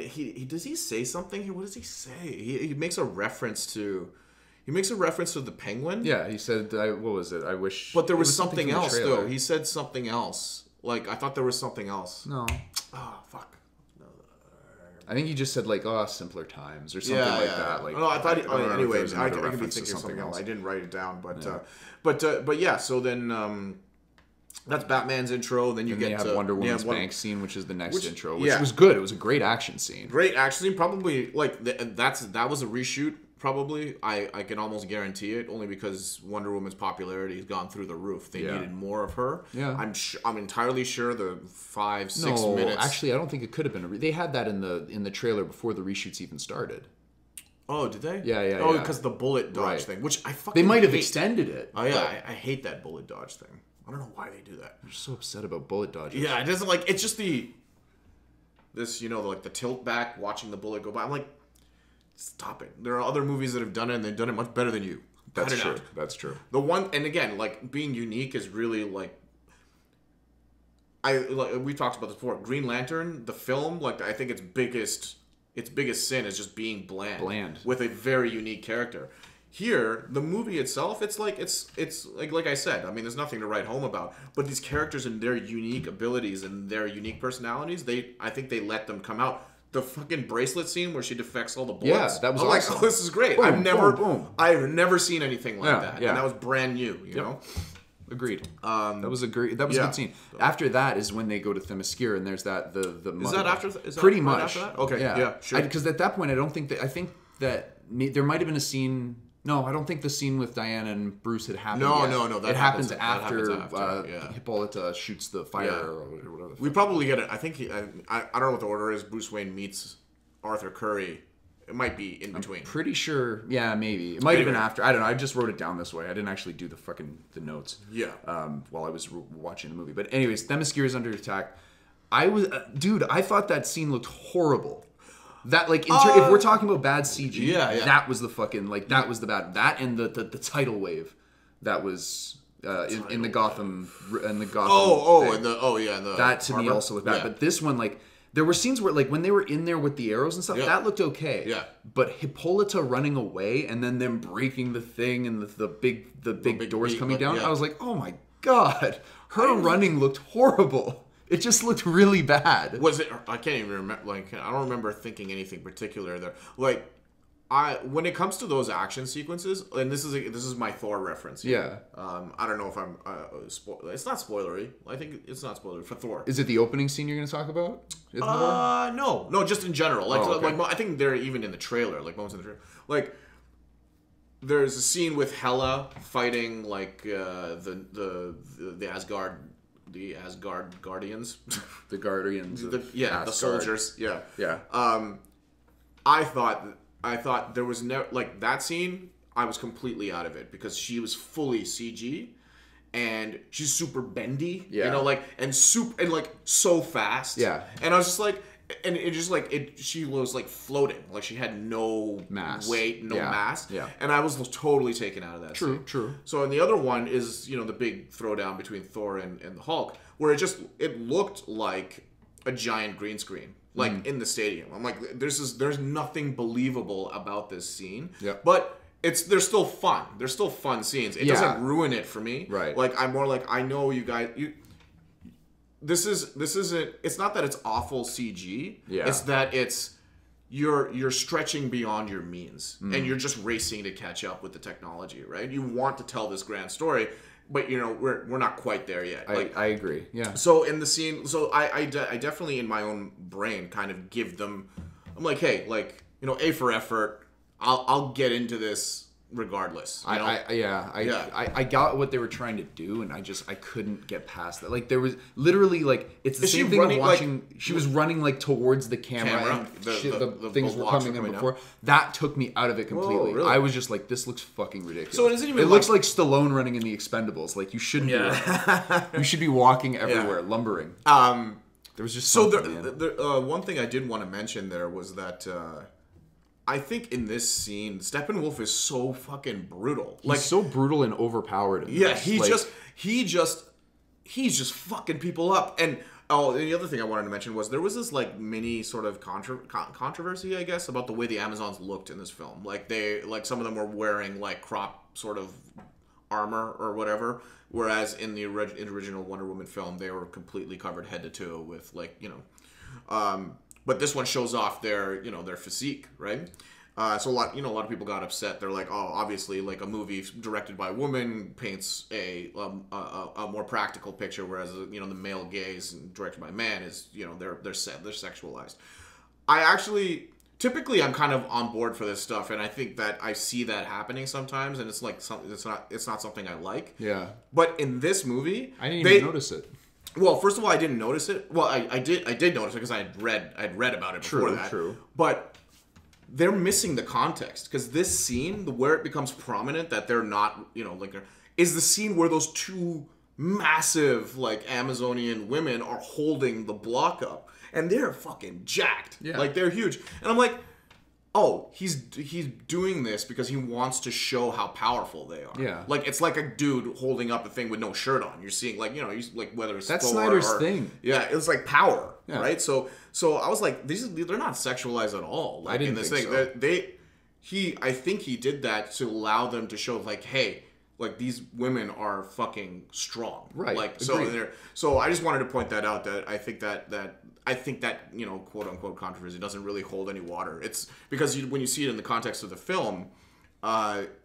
he does he say something? What does he say? He makes a reference to the Penguin. Yeah, he said, what was it? I wish. But there was something else though. He said something else. Like, I thought there was something else. No. Oh fuck. I think he just said like, simpler times or something like that. Like, no, I thought. Anyways, I could be thinking something else. I didn't write it down, but yeah. So then, that's Batman's intro. Then you get Wonder Woman's bank scene, which is the next intro, which was good. It was a great action scene. Great action scene. Probably like that was a reshoot. probably. I can almost guarantee it, only because Wonder Woman's popularity has gone through the roof. They needed more of her. Yeah. I'm entirely sure the 5-6 minutes. Actually, I don't think it could have been. They had that in the trailer before the reshoots even started. Oh, did they? Yeah. Oh, because the bullet dodge thing, which I fucking They might have hate. extended it. Oh yeah, I hate that bullet dodge thing. I don't know why they do that. I'm just so upset about bullet dodges. Yeah, it doesn't like. It's just this like the tilt back, watching the bullet go by. I'm like, stop it. There are other movies that have done it, and they've done it much better than you. That's true. That's true. The one, and again, like being unique is really like. We talked about this before. Green Lantern, the film, like I think its biggest sin is just being bland with a very unique character. Here, the movie itself, it's like I said. I mean, there's nothing to write home about. But these characters and their unique abilities and their unique personalities, I think they let them come out. The fucking bracelet scene where she defects all the bullets. Yeah, that was I'm awesome. like, oh, this is great. Boom, I've never seen anything like that, yeah. and that was brand new. You know. Agreed. That was a good scene. After that is when they go to Themyscira, and there's the Is that after? Is that pretty right much after that? Okay. Yeah. Sure. Because at that point, I think that there might have been a scene. No, I don't think the scene with Diana and Bruce had happened. No. It happens after Hippolyta shoots the fire or whatever. We probably get it. I think I don't know what the order is. Bruce Wayne meets Arthur Curry. It might be in between. Pretty sure. Yeah, maybe. It might have been after. I don't know. I just wrote it down this way. I didn't actually do the notes. Yeah. While I was watching the movie. But anyways, Themyscira is under attack. I thought that scene looked horrible. That if we're talking about bad CG, that was the fucking that was the bad. That and the tidal wave that was in the Gotham thing. That to me also was bad. Yeah. But this one there were scenes where when they were in there with the arrows and stuff, that looked okay. Yeah. But Hippolyta running away and then them breaking the thing and the big doors coming down, I was like, oh my god, her running looked horrible. It just looked really bad. Was it? I can't even remember. I don't remember thinking anything particular there. When it comes to those action sequences, and this is my Thor reference here. Yeah. I don't know if I'm. It's not spoilery. I think it's not spoilery for Thor. Is it the opening scene you're going to talk about? No, just in general. Okay. I think they're even in the trailer. Moments in the trailer. There's a scene with Hela fighting the Asgard. The Asgard Guardians. The Guardians. The soldiers. Yeah. Yeah. I thought there was no that scene. I was completely out of it because she was fully CG, and she's super bendy. Yeah. And so fast. Yeah. And I was just and it just she was floating, she had no mass, weight, no mass. Yeah. And I was totally taken out of that. True. So and the other one is the big throwdown between Thor and the Hulk, where it looked like a giant green screen, in the stadium. I'm like, there's nothing believable about this scene. Yeah. But they're still fun. They're still fun scenes. It doesn't ruin it for me. Right. I'm more I know you guys. This isn't. It's not that it's awful CG. Yeah. It's that you're stretching beyond your means, and you're just racing to catch up with the technology. Right. You want to tell this grand story, but we're not quite there yet. I agree. Yeah. So in the scene, I definitely in my own brain kind of give them. I'm like, hey, A for effort. I'll get into this regardless. I got what they were trying to do, and I couldn't get past that. There was literally it's the same thing of watching. She was running towards the camera, and the things were coming in before. That took me out of it completely. Whoa, really? I was just this looks fucking ridiculous. So it isn't even. It looks like Stallone running in the Expendables. You shouldn't be. You should be walking everywhere, lumbering. There was just one thing I did want to mention there was that. I think in this scene, Steppenwolf is so fucking brutal. He's so brutal and overpowered. He's just fucking people up. And the other thing I wanted to mention was there was this mini sort of controversy, I guess, about the way the Amazons looked in this film. Some of them were wearing crop sort of armor or whatever, whereas in the original Wonder Woman film, they were completely covered head to toe with but this one shows off their physique, right? So a lot of people got upset. They're like, oh, obviously, a movie directed by a woman paints a more practical picture, whereas the male gaze directed by a man is they're sexualized. typically I'm kind of on board for this stuff, and I think that I see that happening sometimes, and it's like something it's not something I like. Yeah. But in this movie, I didn't even notice it. Well, first of all, I didn't notice it. Well, I did notice it because I'd read about it before that. True. But they're missing the context, because this scene, where it becomes prominent that they're not, is the scene where those two massive, like, Amazonian women are holding the block up, and they're fucking jacked. Yeah. Like, they're huge. And I'm like, oh, he's doing this because he wants to show how powerful they are. Yeah. Like, it's like a dude holding up a thing with no shirt on. You're seeing, like, like, whether it's that's Thor Snyder's or, thing. Yeah, it's like power, yeah. right? So I was like, they're not sexualized at all. Like, I didn't in this think thing. So. I think he did that to allow them to show, like, hey, like, these women are fucking strong. Right. Like, Agreed. so I just wanted to point that out, that I think that quote unquote controversy doesn't really hold any water. It's because when you see it in the context of the film,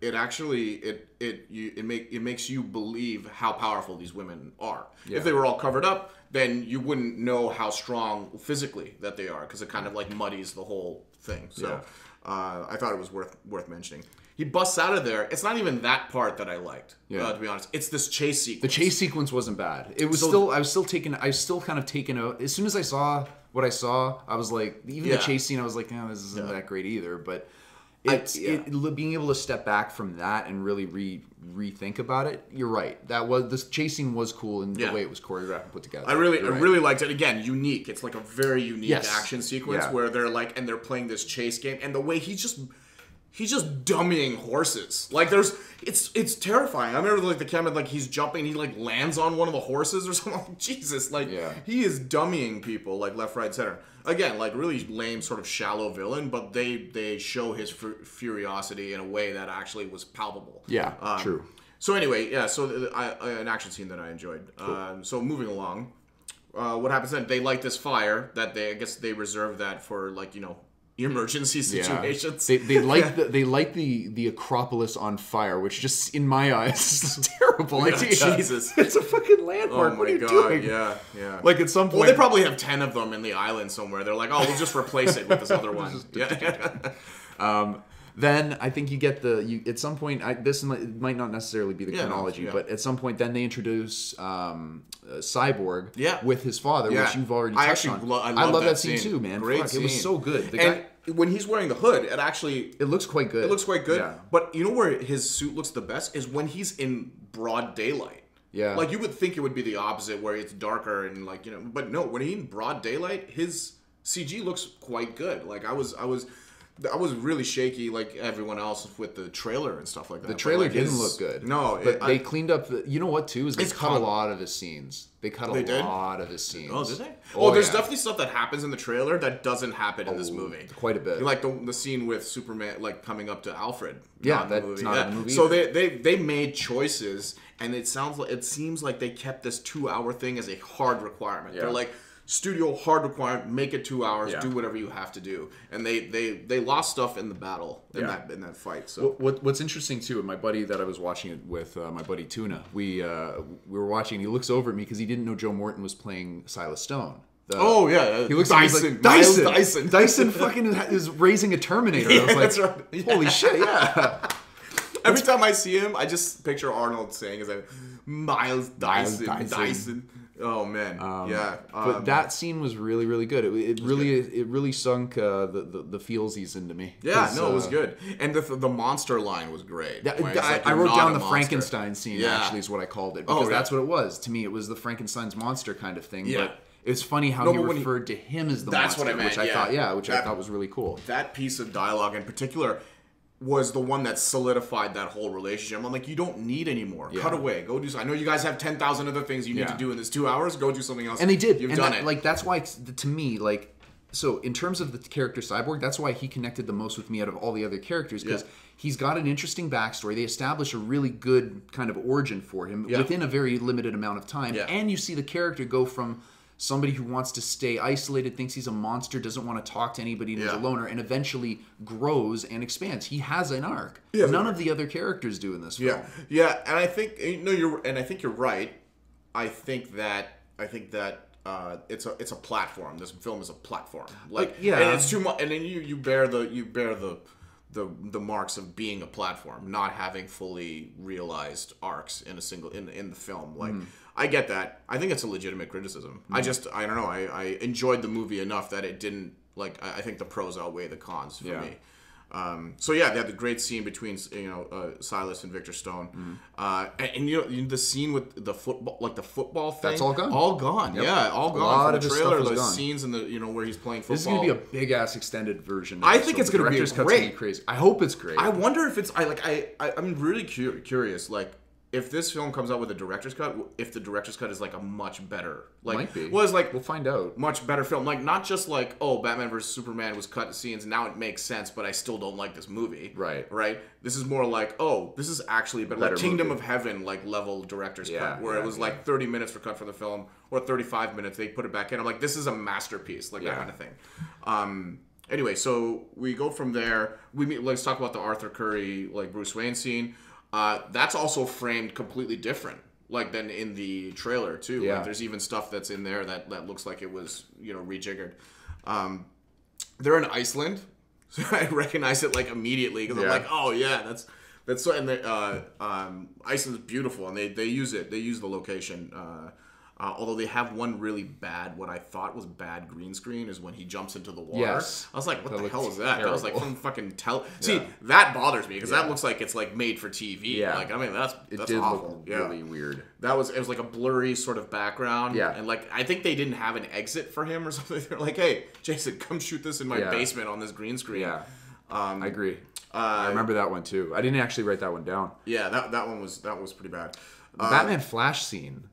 it actually it makes you believe how powerful these women are. Yeah. If they were all covered up, then you wouldn't know how strong physically that they are, because it kind of like muddies the whole thing. So I thought it was worth mentioning. He busts out of there. It's not even that part that I liked, to be honest. It's this chase sequence. The chase sequence wasn't bad. It was I was still kind of taken out. As soon as I saw what I saw, I was like, even the chase scene, I was like, this isn't that great either. But being able to step back from that and really rethink about it, you're right. This chasing was cool in the way it was choreographed and put together. I really liked it. Again, unique. It's like a very unique action sequence where they're like, and they're playing this chase game, and the way he's just dummying horses. Like, it's terrifying. I remember, like, the camera, like, he's jumping, he, like, lands on one of the horses or something. Like, Jesus, like, he is dummying people, like, left, right, center. Again, like, really lame, sort of shallow villain, but they show his furiosity in a way that actually was palpable. Yeah, true. So anyway, an action scene that I enjoyed. Cool. So moving along, what happens then? They light this fire that I guess they reserve that for, like, emergency situations. Yeah. They light the Acropolis on fire, which just in my eyes is a terrible idea. Jesus, it's a fucking landmark. What are you doing? Yeah. Like, at some point, well, they probably have 10 of them in the island somewhere. They're like, we'll just replace it with this other one. Then I think you get at some point. This might not necessarily be the chronology, but at some point, then they introduce Cyborg with his father, which you've already touched on. I love that scene too, man. Great scene. It was so good. When he's wearing the hood, it looks quite good. Yeah. But you know where his suit looks the best is when he's in broad daylight. Yeah. Like, you would think it would be the opposite, where it's darker and, like, but no, when he's in broad daylight, his CG looks quite good. Like, I was really shaky, like everyone else, with the trailer and stuff like that. The trailer didn't look good. No, but they cleaned up. You know what too is they cut a lot of his scenes. They cut a lot of his scenes. Oh, did they? Oh, there's definitely stuff that happens in the trailer that doesn't happen in this movie. Quite a bit. Like the scene with Superman, like, coming up to Alfred. Yeah, that's not in the movie. So they made choices, and it seems like they kept this 2-hour thing as a hard requirement. Yeah. They're like, studio hard requirement, make it 2 hours, do whatever you have to do, and they lost stuff in the battle in that fight. So what's interesting too, my buddy that I was watching it with, my buddy Tuna, we were watching. He looks over at me because he didn't know Joe Morton was playing Silas Stone. He looks Dyson. Dyson fucking is raising a Terminator. I was like, that's right. Holy shit, yeah. Every time I see him, I just picture Arnold saying, "Is like Miles Dyson." Oh man, but that scene was really, really good. It really sunk the feelsies into me. Yeah, no, it was good, and the monster line was great. I wrote down the Frankenstein scene. Actually, is what I called it, because that's what it was to me. It was the Frankenstein's monster kind of thing. Yeah. But it's funny how he referred to him as the monster, what I meant, which I thought was really cool. That piece of dialogue in particular was the one that solidified that whole relationship. I'm like, you don't need any more. Cut away. Go do something. I know you guys have 10,000 other things you need to do in this 2 hours. Go do something else. And they did. You've done it. Like, that's why, to me, like, so in terms of the character Cyborg, that's why he connected the most with me out of all the other characters, because he's got an interesting backstory. They establish a really good kind of origin for him within a very limited amount of time. Yeah. And you see the character go from somebody who wants to stay isolated, thinks he's a monster, doesn't want to talk to anybody, and is a loner, and eventually grows and expands. He has an arc. Yeah, none of the other characters do in this film. Yeah, and I think you're right. I think that it's a platform. This film is a platform. Like yeah, and it's too much. And then you bear the marks of being a platform, not having fully realized arcs in a single in the film. Like I get that. I think it's a legitimate criticism. I don't know. I enjoyed the movie enough that it didn't like. I think the pros outweigh the cons for me. So yeah, they had the great scene between Silas and Victor Stone, and the scene with the football thing. That's all gone. All gone. Yep. Yeah, all gone. A lot of the trailer, those gone. Scenes in the where he's playing football. This is gonna be a big ass extended version. I think it's gonna be great. Gonna be crazy. I hope it's great. I wonder if it's I'm really curious like. If this film comes out with a director's cut, if the director's cut is like a much better, like might be. Was like we'll find out. Much better film, like not just like Batman vs Superman was cut scenes, now it makes sense, but I still don't like this movie. Right. This is more like this is actually a better like Kingdom of Heaven like level director's cut, where it was like 30 minutes were cut from the film or 35 minutes they put it back in. I'm like, this is a masterpiece, like that kind of thing. Anyway, so we go from there. Let's talk about the Arthur Curry like Bruce Wayne scene. That's also framed completely different, like than in the trailer too. Yeah. Like, there's even stuff that's in there that looks like it was rejiggered. They're in Iceland, so I recognize it like immediately because I'm like, oh yeah, that's so. And Iceland's beautiful, and they use it. They use the location. Although they have one really bad, what I thought was bad green screen is when he jumps into the water. Yes. I was like, what the hell is that? That was like from fucking See, that bothers me because that looks like it's like made for TV. Yeah. Like, I mean, that's awful. Look really weird. It was like a blurry sort of background. Yeah. And like, I think they didn't have an exit for him or something. They're like, hey, Jason, come shoot this in my basement on this green screen. Yeah. I agree. I remember that one too. I didn't actually write that one down. Yeah, that one was pretty bad. Batman Flash scene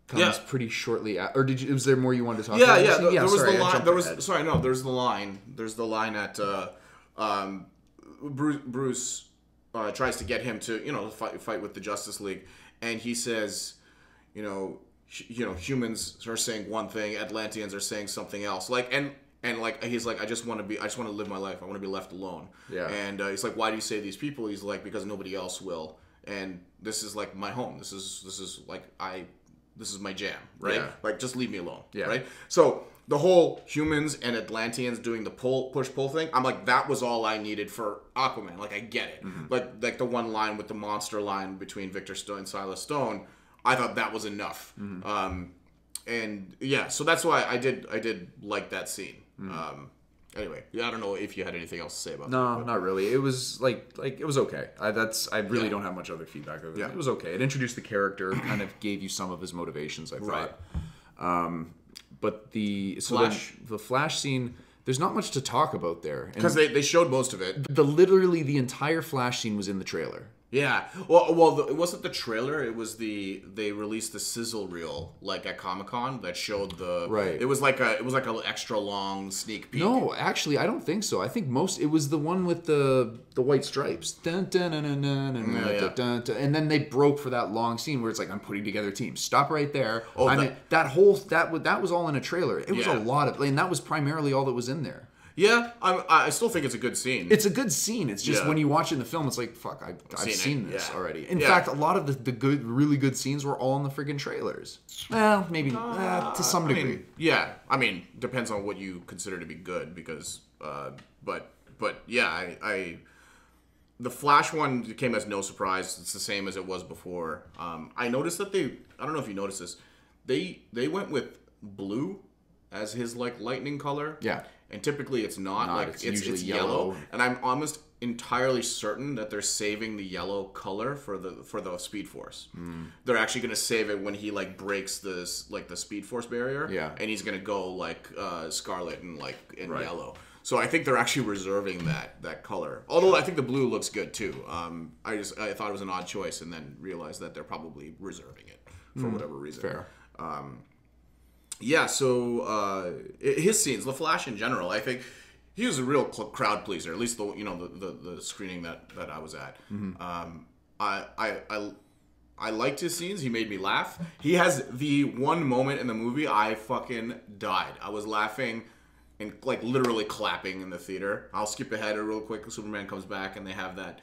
comes pretty shortly or was there more you wanted to talk about? There was the line. There's the line. There's the line at Bruce tries to get him to fight with the Justice League, and he says, humans are saying one thing, Atlanteans are saying something else. Like and like he's like, I just want to live my life. I want to be left alone. Yeah. And he's like, why do you say these people? He's like, because nobody else will. And this is like my home. This is like This is my jam, right? Yeah. Like, just leave me alone, right? So the whole humans and Atlanteans doing the push-pull thing, I'm like, that was all I needed for Aquaman. Like, I get it. Mm-hmm. Like the one line with the monster line between Victor Stone and Silas Stone, I thought that was enough. Mm-hmm. And yeah, so that's why I did like that scene. Mm-hmm. Anyway, I don't know if you had anything else to say about that. No, not really. It was like it was okay. I really don't have much other feedback of it. Yeah. It was okay. It introduced the character, kind of gave you some of his motivations, I thought. Right. But the Flash scene, there's not much to talk about there. Because they showed most of it. Literally the entire Flash scene was in the trailer. Yeah. Well, it wasn't the trailer. It was they released the sizzle reel like at Comic-Con that showed the It was like an extra long sneak peek. No, actually, I don't think so. I think it was the one with the white stripes. Dun, dun, dun, dun, dun, dun, dun, dun, dun, and then they broke for that long scene where it's like, I'm putting together teams. Stop right there. Oh, that was all in a trailer. It was a lot of, and that was primarily all that was in there. Yeah, I still think it's a good scene. It's a good scene. It's just when you watch it in the film, it's like, fuck, I've seen this already. In fact, a lot of the good, really good scenes were all in the friggin' trailers. Well, maybe to some degree. I mean, depends on what you consider to be good, because, but yeah, the Flash one came as no surprise. It's the same as it was before. I noticed that I don't know if you noticed this, they went with blue as his like lightning color. Yeah. And typically it's not like it's usually yellow. And I'm almost entirely certain that they're saving the yellow color for the Speed Force. They're actually going to save it when he like breaks the Speed Force barrier. Yeah. And he's going to go like scarlet and yellow. So I think they're actually reserving that color. Although I think the blue looks good too. I thought it was an odd choice and then realized that they're probably reserving it for whatever reason. Fair. Yeah, so his scenes, the Flash in general, I think he was a real crowd pleaser. At least the screening that I was at. Mm-hmm. I liked his scenes. He made me laugh. He has the one moment in the movie I fucking died. I was laughing and like literally clapping in the theater. I'll skip ahead real quick. Superman comes back and they have that,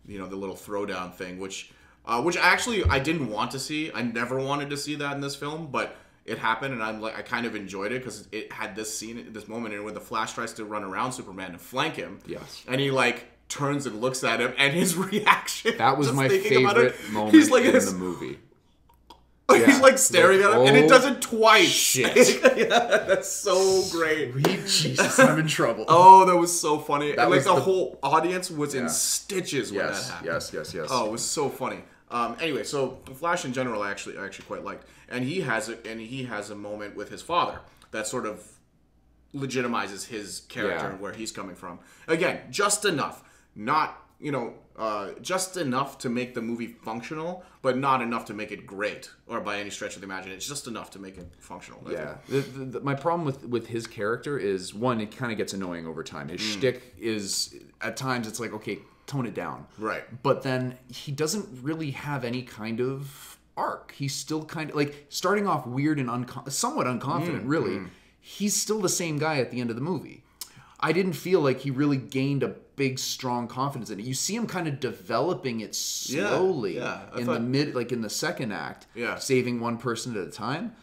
the little throwdown thing, which actually I didn't want to see. I never wanted to see that in this film, but it happened, and I kind of enjoyed it because it had this scene, this moment, and when the Flash tries to run around Superman to flank him, Yes, and he like turns and looks at him, and his reaction. that was my favorite moment he's like in the movie. He's like staring at him, and it does it twice. Shit. Yeah, that's so great. Sweet Jesus, I'm in trouble. Oh, that was so funny. That And like was the whole audience was in Yeah. stitches when that Yes, happened. yes. Oh, it was so funny. Anyway, so Flash in general, I actually quite liked, and he has a moment with his father that sort of legitimizes his character and where he's coming from. Again, just enough, not just enough to make the movie functional, but not enough to make it great or by any stretch of the imagination. It's just enough to make it functional. Yeah. My problem with his character is, one, it kind of gets annoying over time. His shtick is, at times, it's like, okay, tone it down. Right. But then he doesn't really have any kind of arc. He's still kind of, like, starting off weird and somewhat unconfident, really. He's still the same guy at the end of the movie. I didn't feel like he really gained a big, strong confidence in it. You see him kind of developing it slowly in the second act, saving one person at a time.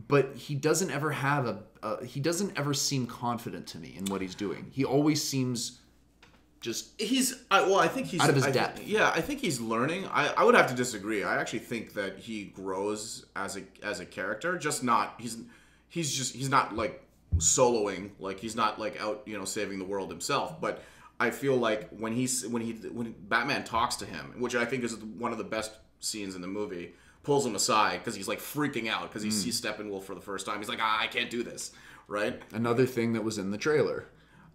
But he doesn't ever have he doesn't ever seem confident to me in what he's doing. He always seems just I think he's out of his depth. I think he's learning. I would have to disagree. I actually think that he grows as a character, just not he's not like soloing, like he's not like out saving the world himself, but I feel like when Batman talks to him, which I think is one of the best scenes in the movie, pulls him aside because he's like freaking out because he sees Steppenwolf for the first time. He's like, I can't do this, right? Another thing that was in the trailer.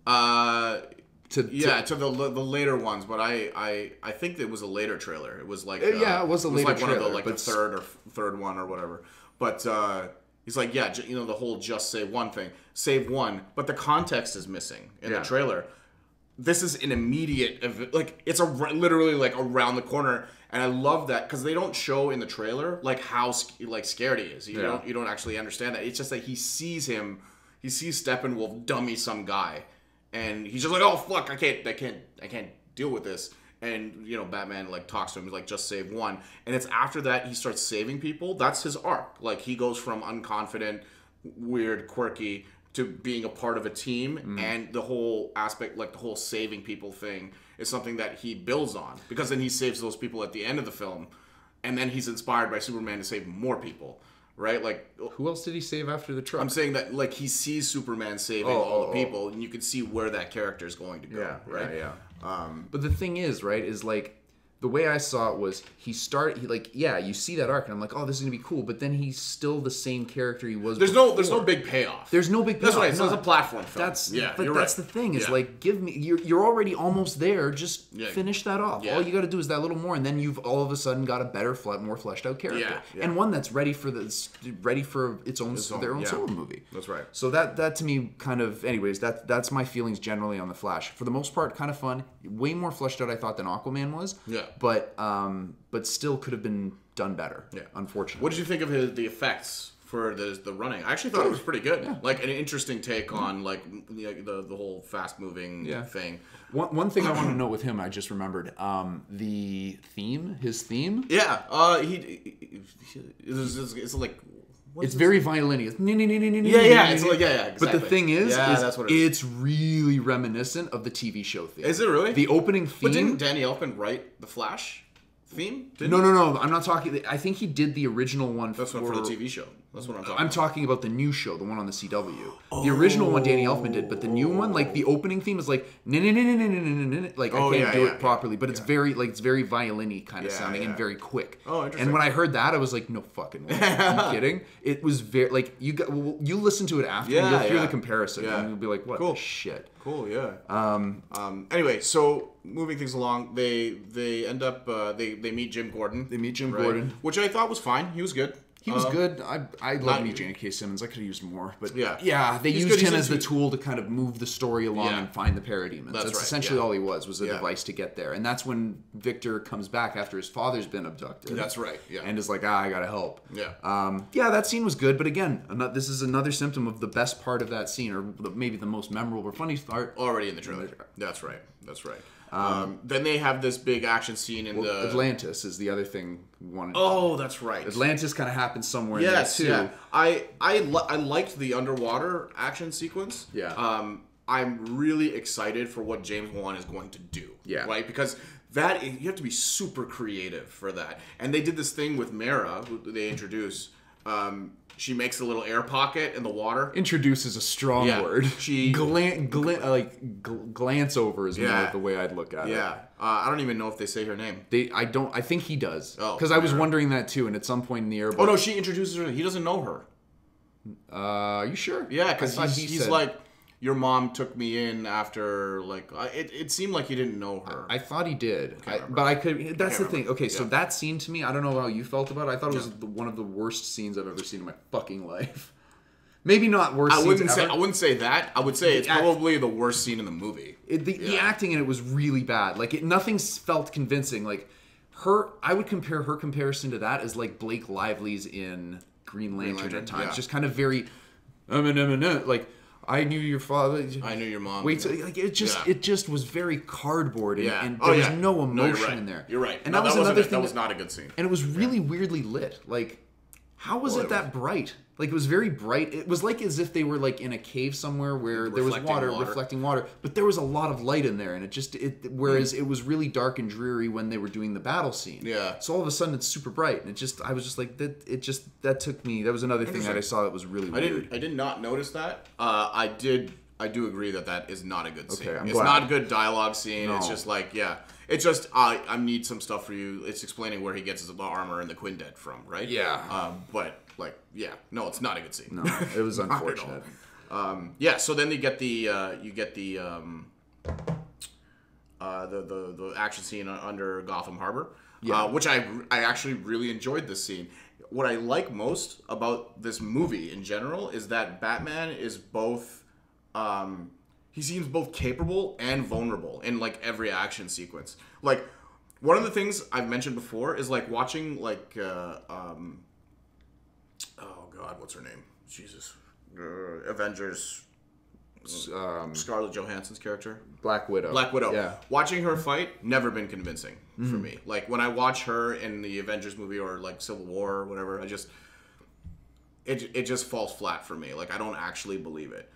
To the later ones, but I think it was a later trailer. It was like it was a later trailer, one of the third one or whatever. But he's like, the whole just save one thing, save one, but the context is missing in the trailer. This is an immediate, like it's literally like around the corner, and I love that because they don't show in the trailer like how scared he is. You don't actually understand that. It's just that he sees Steppenwolf dummy some guy, and he's just like, oh fuck, I can't deal with this. And Batman like talks to him. He's like, just save one. And it's after that he starts saving people. That's his arc. Like he goes from unconfident, weird, quirky to being a part of a team, and the whole aspect, like the whole saving people thing, is something that he builds on, because then he saves those people at the end of the film, and then he's inspired by Superman to save more people, right? Like, who else did he save after the truck? I'm saying that like he sees Superman saving all the people, and you can see where that character is going to go, right? Yeah. But the thing is, right, is like, the way I saw it was you see that arc, and I'm like, oh, this is gonna be cool. But then he's still the same character he was. There's no big payoff. There's no big payoff. That's right. It's a platform film. That's the thing is like, give me. You're already almost there. Just finish that off. Yeah. All you got to do is that little more, and then you've all of a sudden got a better, more fleshed out character, and one that's ready for its own solo movie. That's right. So that to me kind of, anyways, that's my feelings generally on the Flash. For the most part, kind of fun. Way more fleshed out, I thought, than Aquaman was. Yeah. But still could have been done better. Yeah. Unfortunately. What did you think of the effects for the running? I actually thought it was pretty good. Yeah. Like an interesting take on like the whole fast moving thing. One thing I want to note with him, I just remembered, his theme. Yeah. It's like. It's very violin-y. It's exactly. But the thing is that's what it is. It's really reminiscent of the TV show theme. Is it really? The opening theme. But didn't Danny Elfman write the Flash theme? No. I'm not talking. I think he did the original one. That's for the TV show. That's what I'm talking about. I'm talking about the new show, the one on the CW. The original one Danny Elfman did, but the new one, like the opening theme is like like I can't do it properly, but it's very it's very violin-y kind of sounding and very quick. Oh, interesting. And when I heard that, I was like, no fucking way. Are you kidding? It was very like you listen to it after and you'll hear the comparison and you'll be like, what the shit. Cool, yeah. Anyway, so moving things along, they end up they meet Jim Gordon. They meet Jim Gordon, which I thought was fine. He was good. He was good. I love me J.K. Simmons. I could have used more, but they He's used him as the tool to kind of move the story along and find the Parademons. That's right. essentially all he was a device to get there. And that's when Victor comes back after his father's been abducted. That's right. Yeah. And is like, I gotta help. Yeah. That scene was good, but again, this is another symptom of the best part of that scene, or maybe the most memorable or funny part. Already in the trailer. That's right. Then they have this big action scene in the Atlantis is the other thing we wanted. Oh, that's right. Atlantis kind of happens somewhere in yes, there too. Yeah. I liked the underwater action sequence. Yeah. I'm really excited for what James Wan is going to do. Yeah. Right? Because that you have to be super creative for that. And they did this thing with Mara, who they introduce. She makes a little air pocket in the water. Introduce is a strong word. She glance over is more the way I'd look at it. Yeah. I don't even know if they say her name. I think he does. Oh, because I was wondering that too, and at some point in the airboat. Oh no, she introduces her. He doesn't know her. Are you sure? Yeah, because he's like, your mom took me in after, like, it seemed like he didn't know her. I thought he did. But I could, that's the thing. Okay, so that scene to me, I don't know how you felt about it. I thought it was one of the worst scenes I've ever seen in my fucking life. Maybe not worst scenes ever. I wouldn't say that. I would say it's probably the worst scene in the movie. The acting in it was really bad. Like, nothing felt convincing. Like, I would compare her comparison to that as, like, Blake Lively's in Green Lantern at times. Just kind of very, like, I knew your father. I knew your mom. Wait, so, like it just was very cardboard, and there was no emotion in there. You're right. And that was another thing. That was not a good scene. And it was really weirdly lit. Like, how was it that bright? Like, it was very bright. It was like as if they were like in a cave somewhere where there was reflecting water, but there was a lot of light in there, and whereas it was really dark and dreary when they were doing the battle scene. Yeah. So all of a sudden it's super bright, and I was just like that took me. That was another thing that I saw that was really weird. I did not notice that. I do agree that is not a good scene. Okay, it's not a good dialogue scene. No. It's just like, it's just I need some stuff for you. It's explaining where he gets his armor and the Quindet from, right? Yeah. But no, it's not a good scene. No, it was unfortunate. So then you get the action scene under Gotham Harbor, which I actually really enjoyed this scene. What I like most about this movie in general is that Batman is both he seems both capable and vulnerable in like every action sequence. Like, one of the things I've mentioned before is like watching like oh god, what's her name? Jesus, Avengers. Scarlett Johansson's character, Black Widow. Yeah. Watching her fight, never been convincing for me. Like, when I watch her in the Avengers movie or like Civil War or whatever, it just falls flat for me. Like, I don't actually believe it.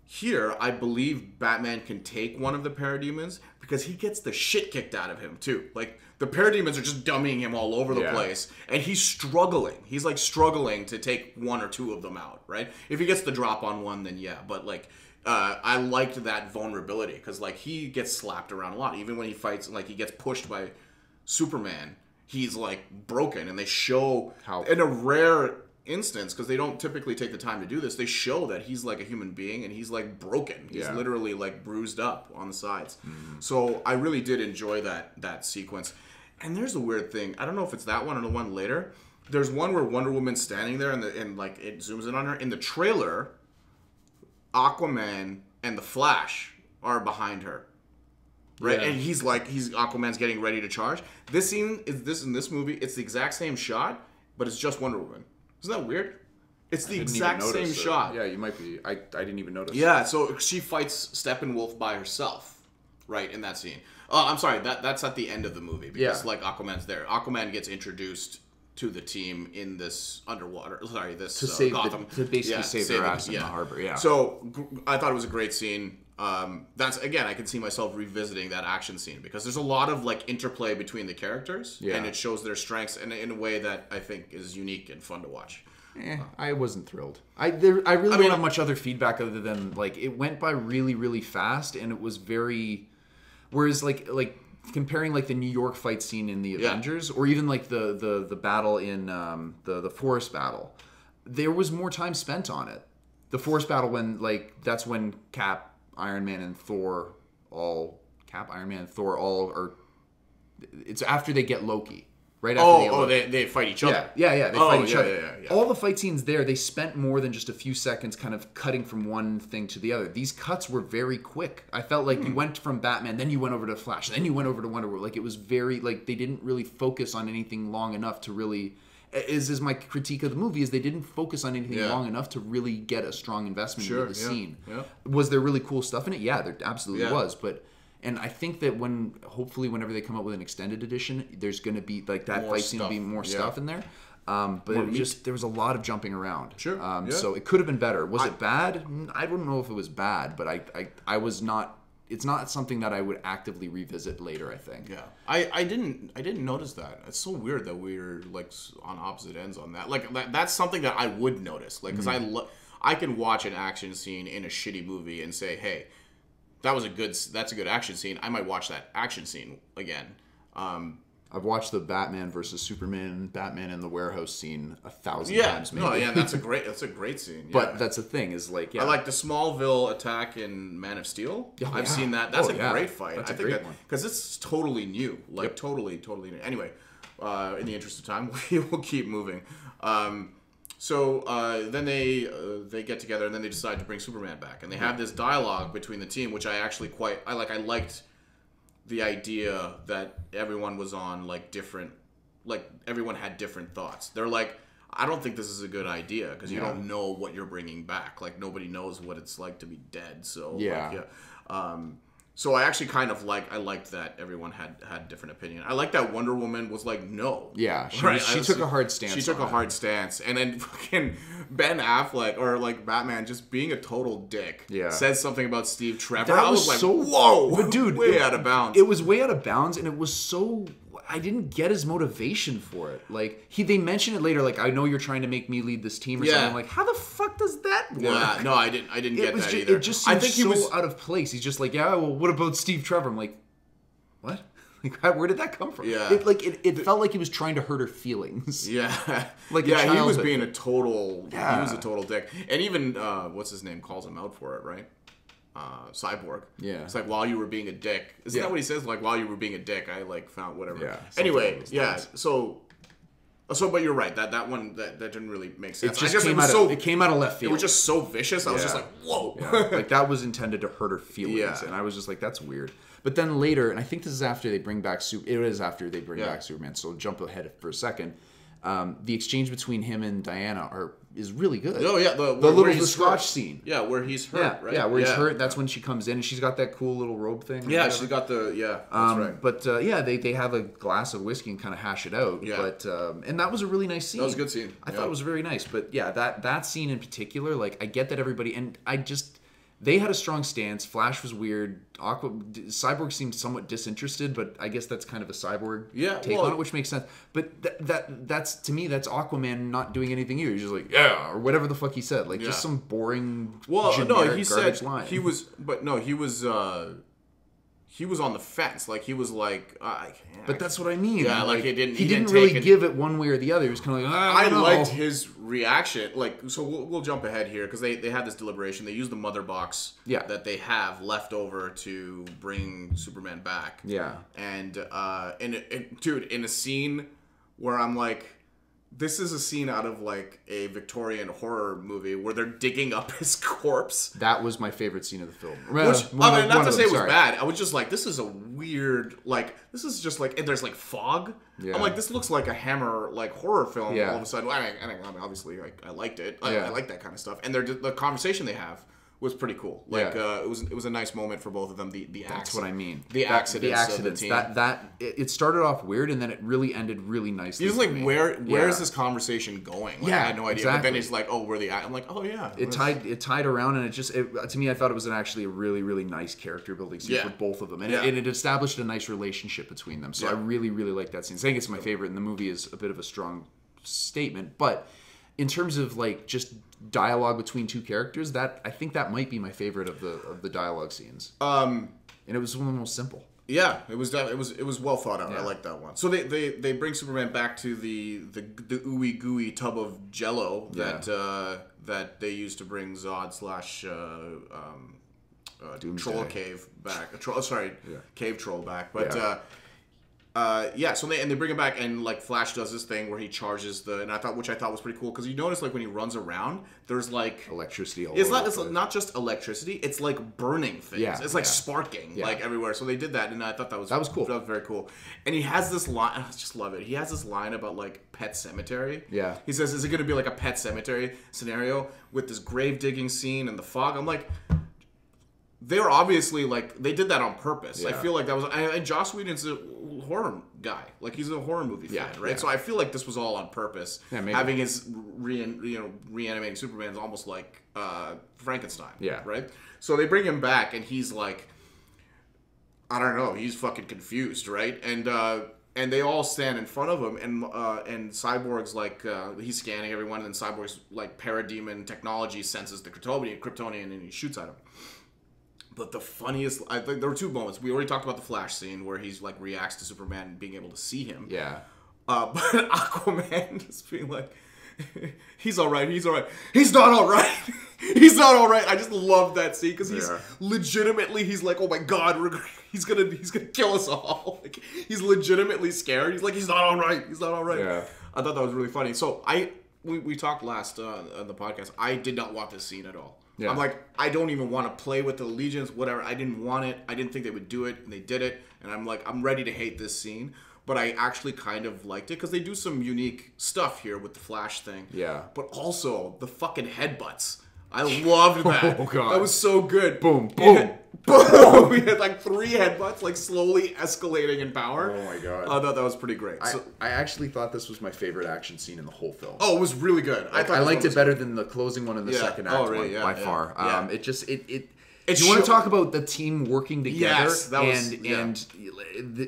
Here, I believe Batman can take one of the Parademons because he gets the shit kicked out of him too. Like, the Parademons are just dummying him all over the place, and he's struggling. He's like struggling to take one or two of them out, right? If he gets the drop on one, then but like, I liked that vulnerability because like he gets slapped around a lot. Even when he fights, like he gets pushed by Superman, he's like broken, and they show how in a rare instance, because they don't typically take the time to do this, they show that he's like a human being and he's like broken. He's literally like bruised up on the sides. So I really did enjoy that sequence. And there's a weird thing. I don't know if it's that one or the one later. There's one where Wonder Woman's standing there and like it zooms in on her. In the trailer, Aquaman and the Flash are behind her. Right? And Aquaman's getting ready to charge. This scene is in this movie, it's the exact same shot, but it's just Wonder Woman. Isn't that weird? It's the exact same shot. Yeah, you might be. I didn't even notice. Yeah, so she fights Steppenwolf by herself, right, in that scene. Oh, I'm sorry, that's at the end of the movie, because, like, Aquaman's there. Aquaman gets introduced to the team in this Gotham. To basically save their ass in the harbor, So, I thought it was a great scene. That's, again, I can see myself revisiting that action scene, because there's a lot of, like, interplay between the characters, and it shows their strengths in a way that I think is unique and fun to watch. I wasn't thrilled. I really don't have much other feedback other than, like, it went by really, really fast, and it was very... Whereas, like comparing, like, the New York fight scene in the Avengers, or even, like, the battle in the forest battle, there was more time spent on it. The forest battle, when, like, that's when Cap, Iron Man, and Thor all are... It's after they get Loki. Right after they fight each other. Yeah, they fight each other. Yeah. All the fight scenes there, they spent more than just a few seconds kind of cutting from one thing to the other. These cuts were very quick. I felt like you went from Batman, then you went over to Flash, then you went over to Wonder Woman. Like, it was very, like, they didn't really focus on anything long enough to really... Is my critique of the movie, is they didn't focus on anything long enough to really get a strong investment into the scene. Yeah. Was there really cool stuff in it? Yeah, there absolutely was, but... And I think that hopefully whenever they come up with an extended edition, there's going to be like that More fight scene will be more stuff in there. But there was a lot of jumping around. Sure. So it could have been better. Was it bad? I don't know if it was bad, but I was not. It's not something that I would actively revisit later, I think. Yeah. I didn't notice that. It's so weird that we're like on opposite ends on that. Like that's something that I would notice. Like cuz I can watch an action scene in a shitty movie and say, "Hey, that's a good action scene. I might watch that action scene again." I've watched the Batman versus Superman, Batman in the warehouse scene 1,000 yeah, times. Maybe. No, yeah, that's a great scene. Yeah. But that's the thing is like, yeah. I like the Smallville attack in Man of Steel. I've seen that. That's a great fight. That's I a think great one because it's totally new, like totally new. Anyway, in the interest of time, we will keep moving. So then they get together and then they decide to bring Superman back, and they have this dialogue between the team, which I actually I liked the idea that everyone was on like different, like everyone had different thoughts. They're like, I don't think this is a good idea because you don't know what you're bringing back. Like nobody knows what it's like to be dead. So so I actually kind of I liked that everyone had different opinion. I like that Wonder Woman was like, no. Yeah, she took a hard stance. She took a hard stance. And then fucking Ben Affleck or like Batman just being a total dick says something about Steve Trevor. I was like, whoa, but dude, way out of bounds. It was way out of bounds, and it was so... I didn't get his motivation for it. Like they mention it later. Like, I know you're trying to make me lead this team or something. I'm like, how the fuck does that work? Yeah, no, I didn't get that either. It just seems so out of place. He's just like, yeah, well, what about Steve Trevor? I'm like, what? Like, where did that come from? Yeah, it felt like he was trying to hurt her feelings. Yeah, like he was being a total. Yeah. He was a total dick, and even what's his name calls him out for it, right? Cyborg. Yeah. It's like, while you were being a dick. Isn't that what he says? Like, while you were being a dick, I like found whatever. Yeah. Anyway, yeah. So, but you're right. That one that didn't really make sense. It came out of left field. It was just so vicious. I was just like, whoa. Yeah. Like that was intended to hurt her feelings, and I was just like, that's weird. But then later, and I think this is after they bring back It is after they bring back Superman. So jump ahead for a second. The exchange between him and Diana is really good. Oh yeah, the Scotch scene. Yeah, where he's hurt. Right? Yeah, where he's hurt. That's when she comes in and she's got that cool little robe thing. Yeah, she's got that's right. But they have a glass of whiskey and kind of hash it out. Yeah. But and that was a really nice scene. That was a good scene. I thought it was very nice. But yeah, that scene in particular, like I get that everybody and they had a strong stance. Flash was weird. Cyborg seemed somewhat disinterested, but I guess that's kind of a Cyborg take on it, which makes sense. But that's to me, that's Aquaman not doing anything either. He's just like, or whatever the fuck he said. Like, just some boring, generic garbage line. He was on the fence. Like, he was like, but that's what I mean. Yeah, like he didn't really give it one way or the other. He was kind of like, I liked his reaction. Like, so we'll jump ahead here because they had this deliberation. They used the mother box that they have left over to bring Superman back. Yeah. And dude, in a scene where I'm like, this is a scene out of like a Victorian horror movie where they're digging up his corpse. That was my favorite scene of the film. Not to say it was bad. I was just like, this is a weird, like, this is just like, and there's like fog. Yeah. I'm like, this looks like a Hammer like horror film. All of a sudden, I mean, obviously, I liked it. I like that kind of stuff. And the conversation they have was pretty cool. Like it was a nice moment for both of them. That's what I mean. The accidents of the team. It started off weird and then it really ended really nicely. He's like, where is this conversation going? Like, I had no idea. Exactly. But then he's like, oh, I'm like, oh yeah. It tied around and to me, I thought it was actually a really, really nice character building scene for both of them. And it established a nice relationship between them. So I really, really like that scene. Saying it's my favorite in the movie is a bit of a strong statement, but in terms of like just dialogue between two characters, I think that might be my favorite of the dialogue scenes. And it was one of the most simple. Yeah, it was well thought out. Yeah. I like that one. So they bring Superman back to the ooey gooey tub of Jello that they used to bring Zod / troll cave back. Cave troll back. But so they bring him back and like Flash does this thing where he charges which I thought was pretty cool because you notice like when he runs around there's like electricity all it's not just electricity, it's like burning things. It's like sparking like everywhere. So they did that and I thought that was cool. That was very cool. And he has this line, I just love it. He has this line about like Pet Cemetery. Yeah. He says, is it going to be like a Pet Cemetery scenario with this grave digging scene and the fog? I'm like, they're obviously like they did that on purpose. I Yeah. feel like that was and Joss Whedon's a horror guy. Like he's a horror movie fan, right? Yeah. So I feel like this was all on purpose. Yeah, maybe. Having his reanimating Superman is almost like Frankenstein. Yeah. Right. So they bring him back, and he's like, I don't know, he's fucking confused, right? And they all stand in front of him, and Cyborg's like he's scanning everyone, and then Cyborg's like parademon technology senses the Kryptonian, and he shoots at him. But the funniest, I think there were two moments. We already talked about the Flash scene where he's like reacts to Superman being able to see him. Yeah. But Aquaman just being like, he's all right. He's not all right. He's not all right. I just love that scene because he's legitimately, he's like, oh my god, he's gonna kill us all. Like, he's legitimately scared. He's like, he's not all right. He's not all right. Yeah. I thought that was really funny. So we talked last on the podcast. I did not want this scene at all. Yeah. I'm like, I don't even want to play with the Legions, whatever. I didn't want it. I didn't think they would do it, and they did it. And I'm like, I'm ready to hate this scene. But I actually kind of liked it because they do some unique stuff here with the Flash thing. Yeah. But also the fucking headbutts. I loved that. Oh god. That was so good. Boom, boom. Boom! We had like 3 headbutts, like slowly escalating in power. Oh my god. I thought that was pretty great. I actually thought this was my favorite action scene in the whole film. Oh, it was really good. I liked it better than the closing one and the second act one by far. Yeah. You want to talk about the team working together? Yes, that was, and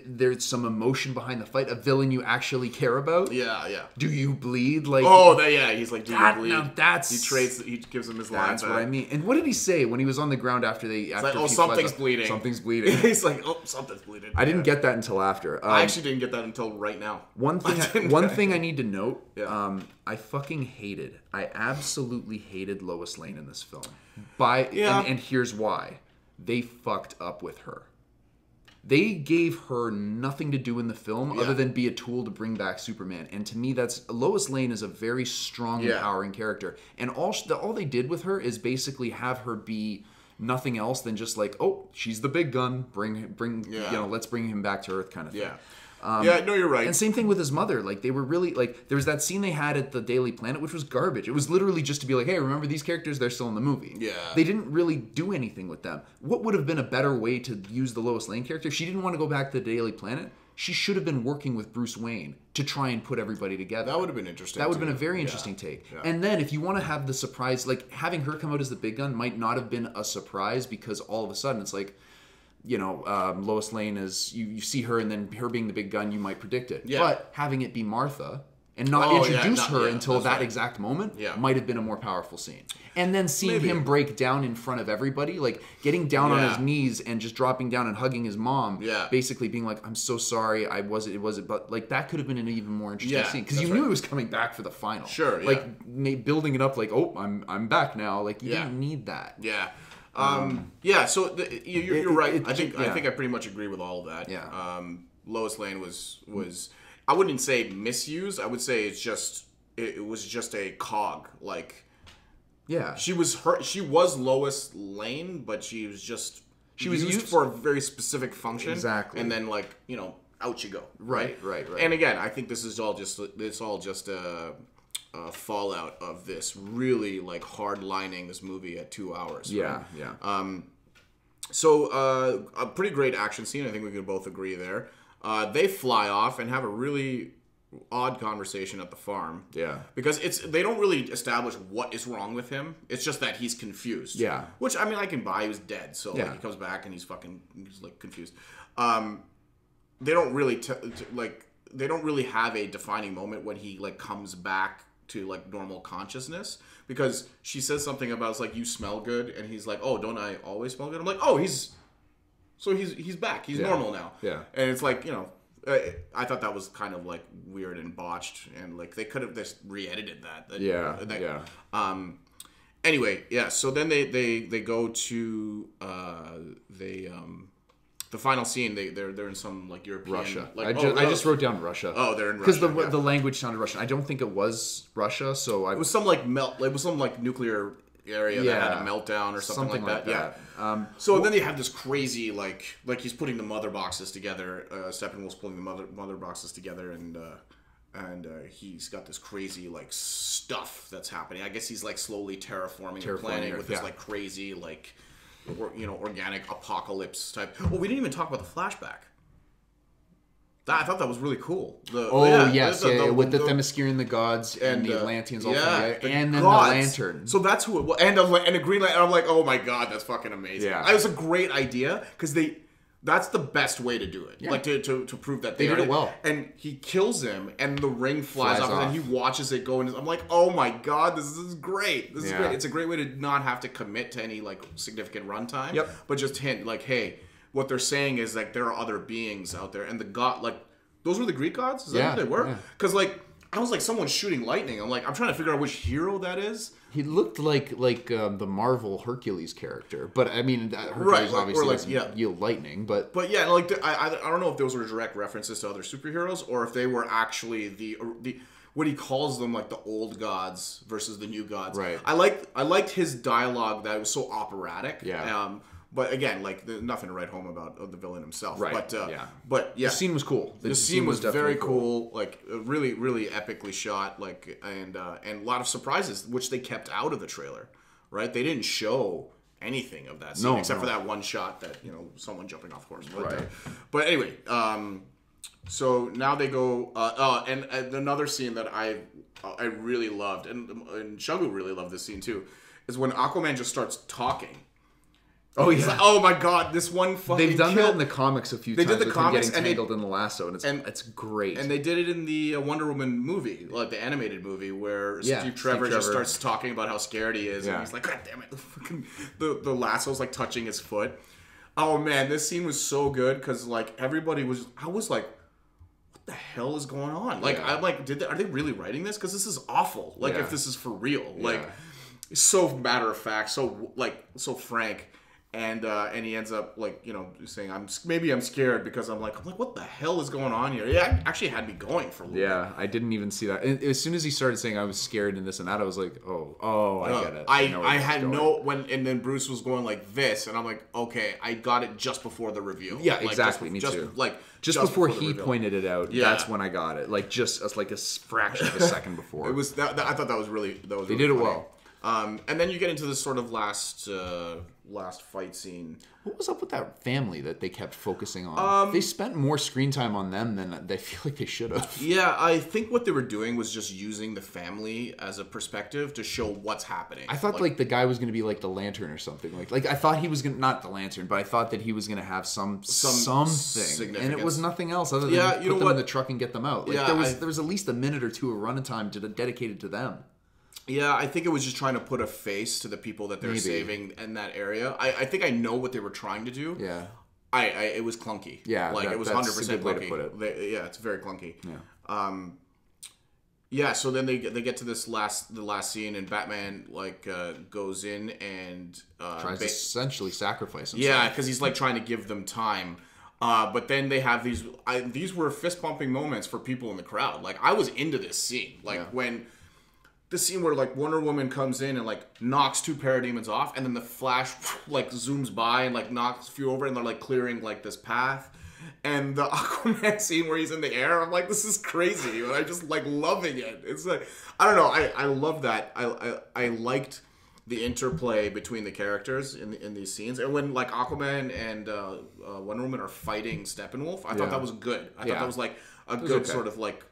there's some emotion behind the fight. A villain you actually care about. Yeah, yeah. Do you bleed? Like he's like, do you bleed? No, that's he gives him his line. That's what I mean. And what did he say when he was on the ground after they? After like, something's bleeding. Something's bleeding. He's like, oh, something's bleeding. I didn't get that until after. I actually didn't get that until right now. One thing I need to note. I absolutely hated Lois Lane in this film. And here's why. They fucked up with her. They gave her nothing to do in the film other than be a tool to bring back Superman. And to me, Lois Lane is a very strong, empowering character. And all they did with her is basically have her be nothing else than just like, oh, she's the big gun. Let's bring him back to Earth, kind of thing. No, you're right. And same thing with his mother. Like, they were really, like, there was that scene they had at the Daily Planet, which was garbage. It was literally just to be like, hey, remember these characters? They're still in the movie. Yeah. They didn't really do anything with them. What would have been a better way to use the Lois Lane character? She didn't want to go back to the Daily Planet. She should have been working with Bruce Wayne to try and put everybody together. That would have been interesting. That would have been a very interesting take. Yeah. And then if you want to have the surprise, like, having her come out as the big gun might not have been a surprise because all of a sudden it's like, Lois Lane is, you see her and then her being the big gun, you might predict it. Yeah. But having it be Martha and not introduce her until that exact moment might have been a more powerful scene. And then seeing him break down in front of everybody, like getting down on his knees and just dropping down and hugging his mom, basically being like, I'm so sorry, it wasn't, but like that could have been an even more interesting scene because you knew he was coming back for the final. Sure, like building it up like, oh, I'm back now. Like you didn't need that. Yeah. So you're right. I think I pretty much agree with all of that. Yeah. Lois Lane was I wouldn't say misused. I would say it was just a cog. Like, she was Lois Lane, but she was used for a very specific function. Exactly. And then out you go. Right. And again, I think this is all just a fallout of this really like hard lining this movie at 2 hours. Yeah. So a pretty great action scene. I think we can both agree there. They fly off and have a really odd conversation at the farm. Yeah. Because they don't really establish what is wrong with him. It's just that he's confused. Yeah. Which, I mean, I can buy. He was dead. So like, he comes back and he's like confused. They don't really they don't really have a defining moment when he like comes back to like normal consciousness, because she says something about, it's like, you smell good, and he's like, oh, don't I always smell good? I'm like, oh, he's back. He's normal now. Yeah. And it's like, I thought that was kind of like weird and botched, and like they could have just re-edited that. Anyway, yeah. So then they go to the final scene. They're in some like European Russia. Like, I just wrote down Russia. Oh, they're in Russia because the language sounded Russian. I don't think it was Russia. So it was some like It was some like nuclear area that had a meltdown or something like that. Yeah. So then they have this crazy like he's putting the mother boxes together. Steppenwolf's pulling the mother boxes together, and he's got this crazy like stuff that's happening. I guess he's like slowly terraforming the planet with this like crazy like organic apocalypse type. Oh, we didn't even talk about the flashback. I thought that was really cool. With the Themyscira, the gods, and the Atlanteans all together, and then gods. The lantern. So that's who it was. And a green lantern. I'm like, oh my god, that's fucking amazing. Yeah. It was a great idea, because that's the best way to do it. Yeah. Like, to prove that they did it well. And he kills him, and the ring flies off, and then he watches it go, and I'm like, oh my god, this is great. This is great. It's a great way to not have to commit to any, like, significant runtime. Yep. But just hint, like, hey, what they're saying is, like, there are other beings out there, and the god, like, those were the Greek gods? Is that what they were? Because, like, I was like, someone's shooting lightning. I'm like, I'm trying to figure out which hero that is. He looked like the Marvel Hercules character, but I mean, Hercules obviously doesn't yield lightning. But yeah, like, I don't know if those were direct references to other superheroes, or if they were actually the what he calls them, like the old gods versus the new gods. Right. I liked his dialogue that was so operatic. Yeah. But again, like, there's nothing to write home about the villain himself. Right. But yeah, the scene was cool. The scene was very cool. Like, really, really epically shot. Like, and a lot of surprises, which they kept out of the trailer. Right? They didn't show anything of that scene except for that one shot that, someone jumping off horse. But anyway, so now they go. And another scene that I really loved, and Shungu really loved this scene too, is when Aquaman just starts talking. Oh yeah! Like, oh my god! This one fucking. They've done that in the comics a few times. They did the comics getting tangled in the lasso, and it's great. And they did it in the Wonder Woman movie, like the animated movie, where Steve Trevor just starts talking about how scared he is, and he's like, "God damn it!" The lasso's like touching his foot. Oh man, this scene was so good, because like everybody was. I was like, what the hell is going on? Like, I'm like, are they really writing this? Because this is awful. Like, if this is for real, like, so matter of fact, so frank. And he ends up, like, saying, I'm scared, because I'm like, what the hell is going on here? Yeah, it actually had me going for a little bit. Yeah, I didn't even see that. And as soon as he started saying I was scared and this and that, I was like, I get it. I had and then Bruce was going like this, and I'm like, okay, I got it just before the reveal. Yeah, exactly. Me too. Just before he pointed it out, that's when I got it. Like, just like a fraction of a second before. It was that I thought that was really They really did it funny. well. And then you get into this sort of last fight scene. What was up with that family that they kept focusing on? They spent more screen time on them than they feel like they should have. Yeah, I think what they were doing was just using the family as a perspective to show what's happening. I thought like the guy was going to be like the Lantern or something. Like I thought he was going to, not the Lantern, but I thought that he was going to have something, and it was nothing else other than put them in the truck and get them out. Like, there was at least a minute or two of running time dedicated to them. Yeah, I think it was just trying to put a face to the people that they're saving in that area. I think I know what they were trying to do. Yeah. It was clunky. Yeah, like it was 100% clunky. Way to put it. It's very clunky. Yeah. So then they get to the last scene, and Batman goes in and tries to essentially sacrifice himself. Yeah, because he's like trying to give them time. But then they have these were fist pumping moments for people in the crowd. Like, I was into this scene. When the scene where like Wonder Woman comes in and like knocks two parademons off, and then the Flash like zooms by and like knocks a few over, and they're like clearing like this path. And the Aquaman scene where he's in the air, I'm like, this is crazy, and I just like loving it. It's like, I don't know, I love that. I liked the interplay between the characters in these scenes, and when like Aquaman and Wonder Woman are fighting Steppenwolf, I thought that was good. I thought that was like a good sort of like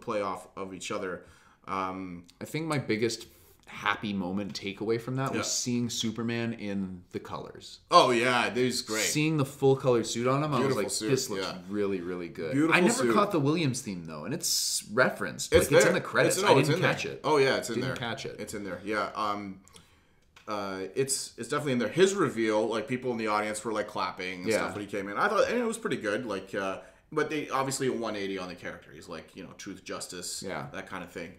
play off of each other. I think my biggest happy moment takeaway from that was seeing Superman in the colors. Oh yeah, this is great. Seeing the full color suit on him, Beautiful I was like, suit, this looks really, really good. Beautiful I never suit. caught the Williams theme though, and it's referenced. It's in the credits. I didn't catch it. Oh yeah, it's in there. Didn't catch it. It's in there. Yeah. It's definitely in there. His reveal, like people in the audience were like clapping and stuff when he came in. I thought, and it was pretty good. Like, but they obviously a 180 on the character. He's like, truth, justice, that kind of thing.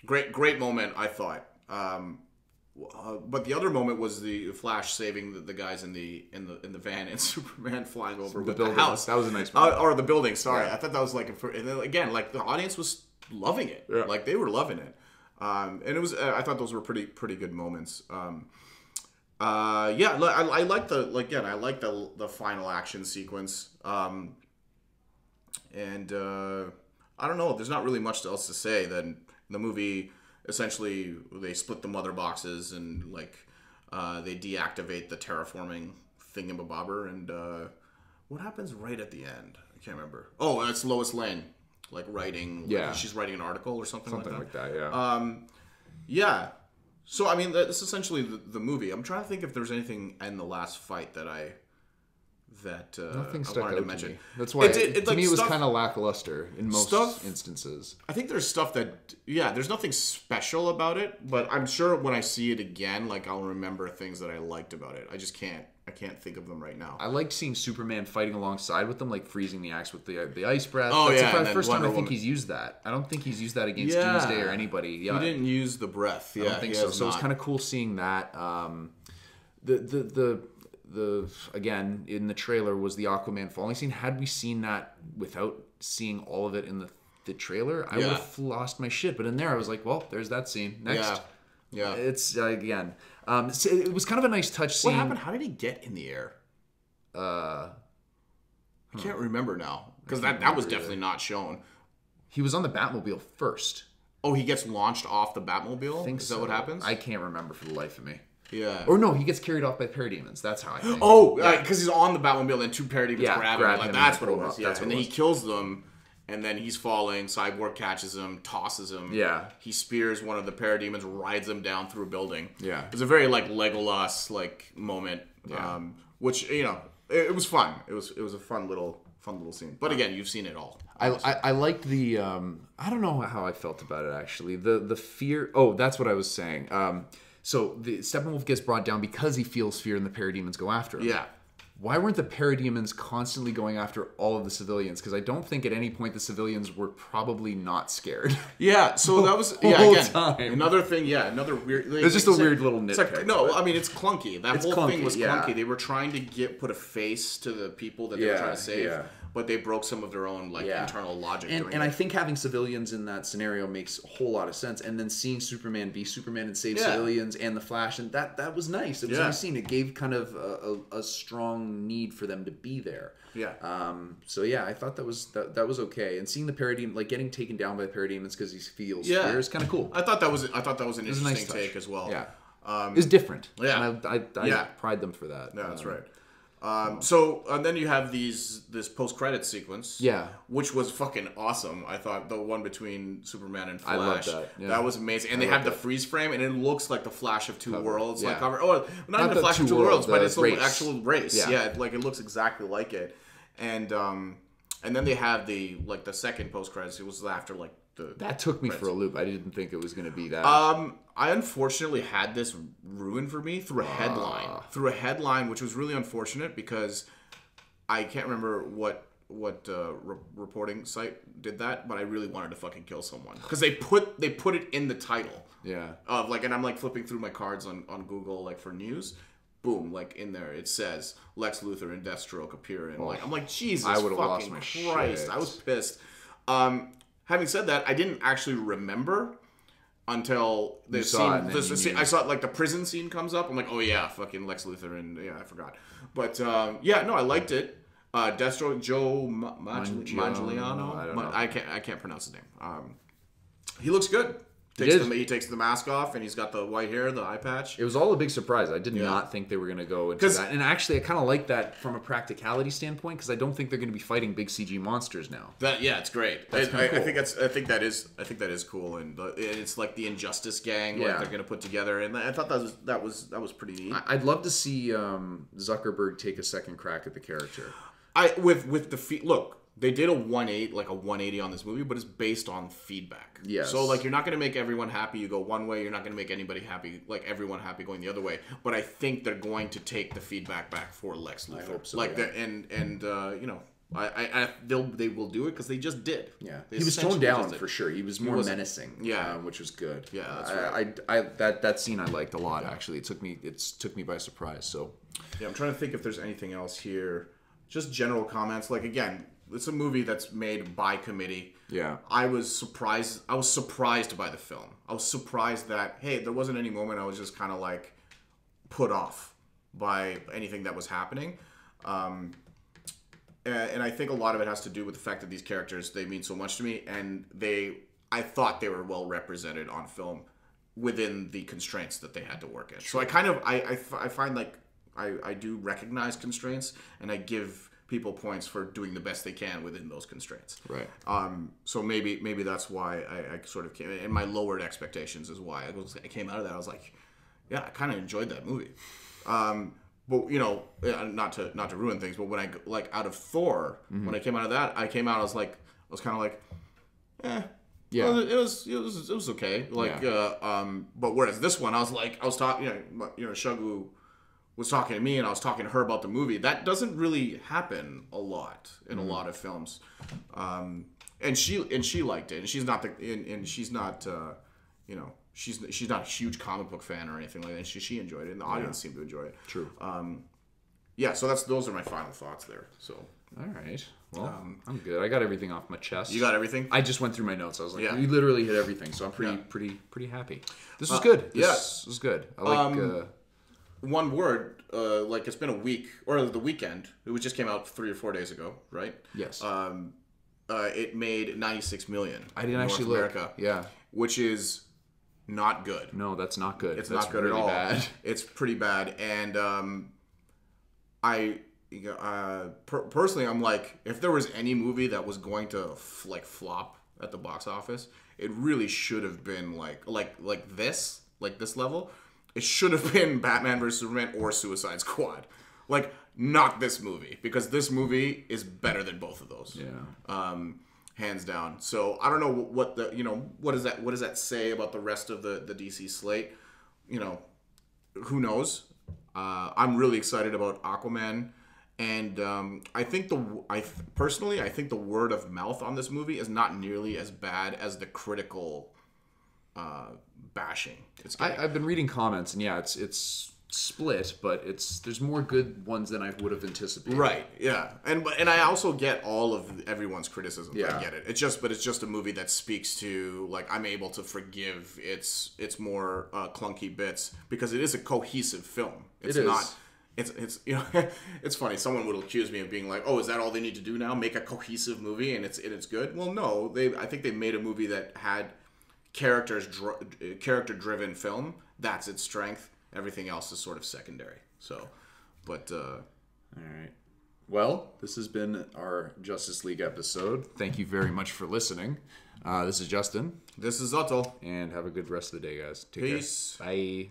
Great moment, I thought. But the other moment was the Flash saving the guys in the van, and Superman flying over with the house. That was a nice moment. Or the building. Sorry, I thought that was like, and then again, like the audience was loving it. Yeah. Like they were loving it. And it was. I thought those were pretty good moments. I like the final action sequence. And I don't know. There's not really much else to say. Then the movie, essentially, they split the mother boxes, and like They deactivate the terraforming thingamabobber, and what happens right at the end? I can't remember. Oh, that's Lois Lane, like writing. Yeah, like she's writing an article or something like that. Something like that. Yeah. Yeah. So I mean, that's essentially the movie. I'm trying to think if there's anything in the last fight that I Nothing stuck wanted out to mention. Me. That's why to like, me it was stuff, kind of lackluster in most instances. I think there's stuff that there's nothing special about it, but I'm sure when I see it again, like I'll remember things that I liked about it. I just can't think of them right now. I liked seeing Superman fighting alongside with them, like freezing the axe with the ice breath. Oh, That's yeah, the first Wonder time I think Woman. he's used that. I don't think he's used that against Doomsday or anybody. Yeah, he didn't use the breath. Yeah, I don't think so. So it was kind of cool seeing that. The again in the trailer was the Aquaman falling scene. Had we seen that without seeing all of it in the trailer, I would have lost my shit. But in there, I was like, well, there's that scene. Next, yeah. It's again. So it was kind of a nice touch scene. What happened? How did he get in the air? I can't remember now because that was definitely not shown. He was on the Batmobile first. Oh, he gets launched off the Batmobile? Is that what happens? I can't remember for the life of me. Yeah. Or no, he gets carried off by Parademons. That's how I think. Oh, because he's on the Batmobile and two Parademons grab him. Like, that's what it was. Yeah. That's and then he kills them, and then he's falling. Cyborg catches him, tosses him. Yeah. He spears one of the Parademons, rides him down through a building. Yeah. It was a very like Legolas like moment. Yeah. Which it was fun. It was a fun little scene. But again, you've seen it all. I liked the I don't know how I felt about it actually. The fear. Oh, that's what I was saying. So the Steppenwolf gets brought down because he feels fear, and the Parademons go after him. Yeah. Why weren't the Parademons constantly going after all of the civilians? Because I don't think at any point the civilians were probably not scared. Yeah, so that was time. Another thing. Yeah, another weird. Like, it's just a weird little nitpick. Like, no, I mean it's clunky. That whole thing was clunky. Yeah. They were trying to put a face to the people that they were trying to save, but they broke some of their own internal logic. And I think having civilians in that scenario makes a whole lot of sense. And then seeing Superman be Superman and save civilians, and the Flash, and that was nice. It was a nice scene. It gave kind of a strong need for them to be there. Yeah. So yeah, I thought that was okay. And seeing the Parademon, like getting taken down by the Parademons because he feels fear is kind of cool. I thought that was an interesting take as well. Yeah. It's different. Yeah. And I pride them for that. Yeah, that's right. So then you have this post-credits sequence, which was fucking awesome. I thought the one between Superman and Flash, I love that. Yeah. That was amazing. And they have the freeze frame, and it looks like the Flash of Two Worlds, like cover. Oh, not even the Flash of Two Worlds, but it's the actual race. Yeah, like it looks exactly like it. And then they have the second post-credits. It was after that took me for a loop. I didn't think it was going to be that. I unfortunately had this ruined for me through a headline, which was really unfortunate because I can't remember what reporting site did that, but I really wanted to fucking kill someone because they put it in the title. Yeah. And I'm flipping through my cards on Google for news. Boom, in there it says Lex Luthor and Deathstroke appear, and I'm like, Jesus fucking lost my Christ, shit. I was pissed. Having said that, I didn't actually remember until the scene. I saw the prison scene comes up. I'm like, oh yeah, fucking Lex Luthor, and I forgot. But I liked it. Deathstroke, Joe Manganiello. I don't know. I can't pronounce his name. He looks good. He takes the mask off, and he's got the white hair, the eye patch. It was all a big surprise. I did not think they were going to go into that. And actually, I kind of like that from a practicality standpoint because I don't think they're going to be fighting big CG monsters now. It's great. That's cool. I think that is cool, and it's like the Injustice gang they're going to put together, and I thought that was pretty neat. I'd love to see Zuckerberg take a second crack at the character. With the look. They did a 180 on this movie, but it's based on feedback. Yes. So you're not going to make everyone happy. You go one way. You're not going to make anybody happy. Everyone happy going the other way. But I think they're going to take the feedback back for Lex Luthor. I hope so. They will do it because they just did. Yeah. He was toned down for sure. He was more menacing. Yeah. Which was good. Yeah. That's right. That scene I liked a lot. Actually, it took me by surprise. So. Yeah, I'm trying to think if there's anything else here. Just general comments. Again. It's a movie that's made by committee. Yeah. I was surprised by the film. I was surprised that, hey, there wasn't any moment I was just kind of put off by anything that was happening. And I think a lot of it has to do with the fact that these characters, they mean so much to me, and I thought they were well represented on film. within the constraints that they had to work in. So I kind of I find like I do recognize constraints, and I give people points for doing the best they can within those constraints. Right. So maybe that's why I sort of came, and my lowered expectations is why I came out of that. I was like, yeah, I kind of enjoyed that movie. But you know, not to ruin things, but when I like out of Thor, when I came out of that, I came out. I was kind of like, yeah, well, it was okay. Like, but whereas this one, I was talking, Shuggu was talking to me, and I was talking to her about the movie. That doesn't really happen a lot in a lot of films, and she liked it, and she's not she's not she's not a huge comic book fan or anything like that. She enjoyed it, and the audience seemed to enjoy it. True. So those are my final thoughts there. So. All right. Well, I'm good. I got everything off my chest. You got everything? I just went through my notes. I was like, you literally hit everything. So I'm pretty happy. This was good. This was good. I like. One word. Like it's been a week or the weekend. It just came out 3 or 4 days ago, right? Yes. It made 96 million. I didn't actually look. America, yeah. Which is not good. No, that's not good. It's not good really at all. Bad. It's pretty bad, and personally, I'm like, if there was any movie that was going to flop at the box office, it really should have been like this level. It should have been Batman vs Superman or Suicide Squad, like not this movie, because this movie is better than both of those. Yeah. Hands down. So I don't know what does that say about the rest of the DC slate? Who knows? I'm really excited about Aquaman. And I think personally, I think the word of mouth on this movie is not nearly as bad as the critical bashing. I've been reading comments, and it's split, but there's more good ones than I would have anticipated. Right? Yeah, and I also get all of everyone's criticism. Yeah. I get it. It's just a movie that speaks to, like, I'm able to forgive its more clunky bits because it is a cohesive film. It's not. It's it's funny. Someone would accuse me of being like, "Oh, is that all they need to do now? Make a cohesive movie and it's good?" Well, no. I think they made a movie that had character-driven film. That's its strength. Everything else is sort of secondary. So, but all right. Well, this has been our Justice League episode. Thank you very much for listening. This is Justin. This is Atul. And have a good rest of the day, guys. Take Peace. Care. Bye.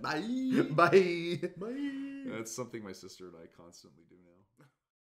Bye. Bye. Bye. That's something my sister and I constantly do.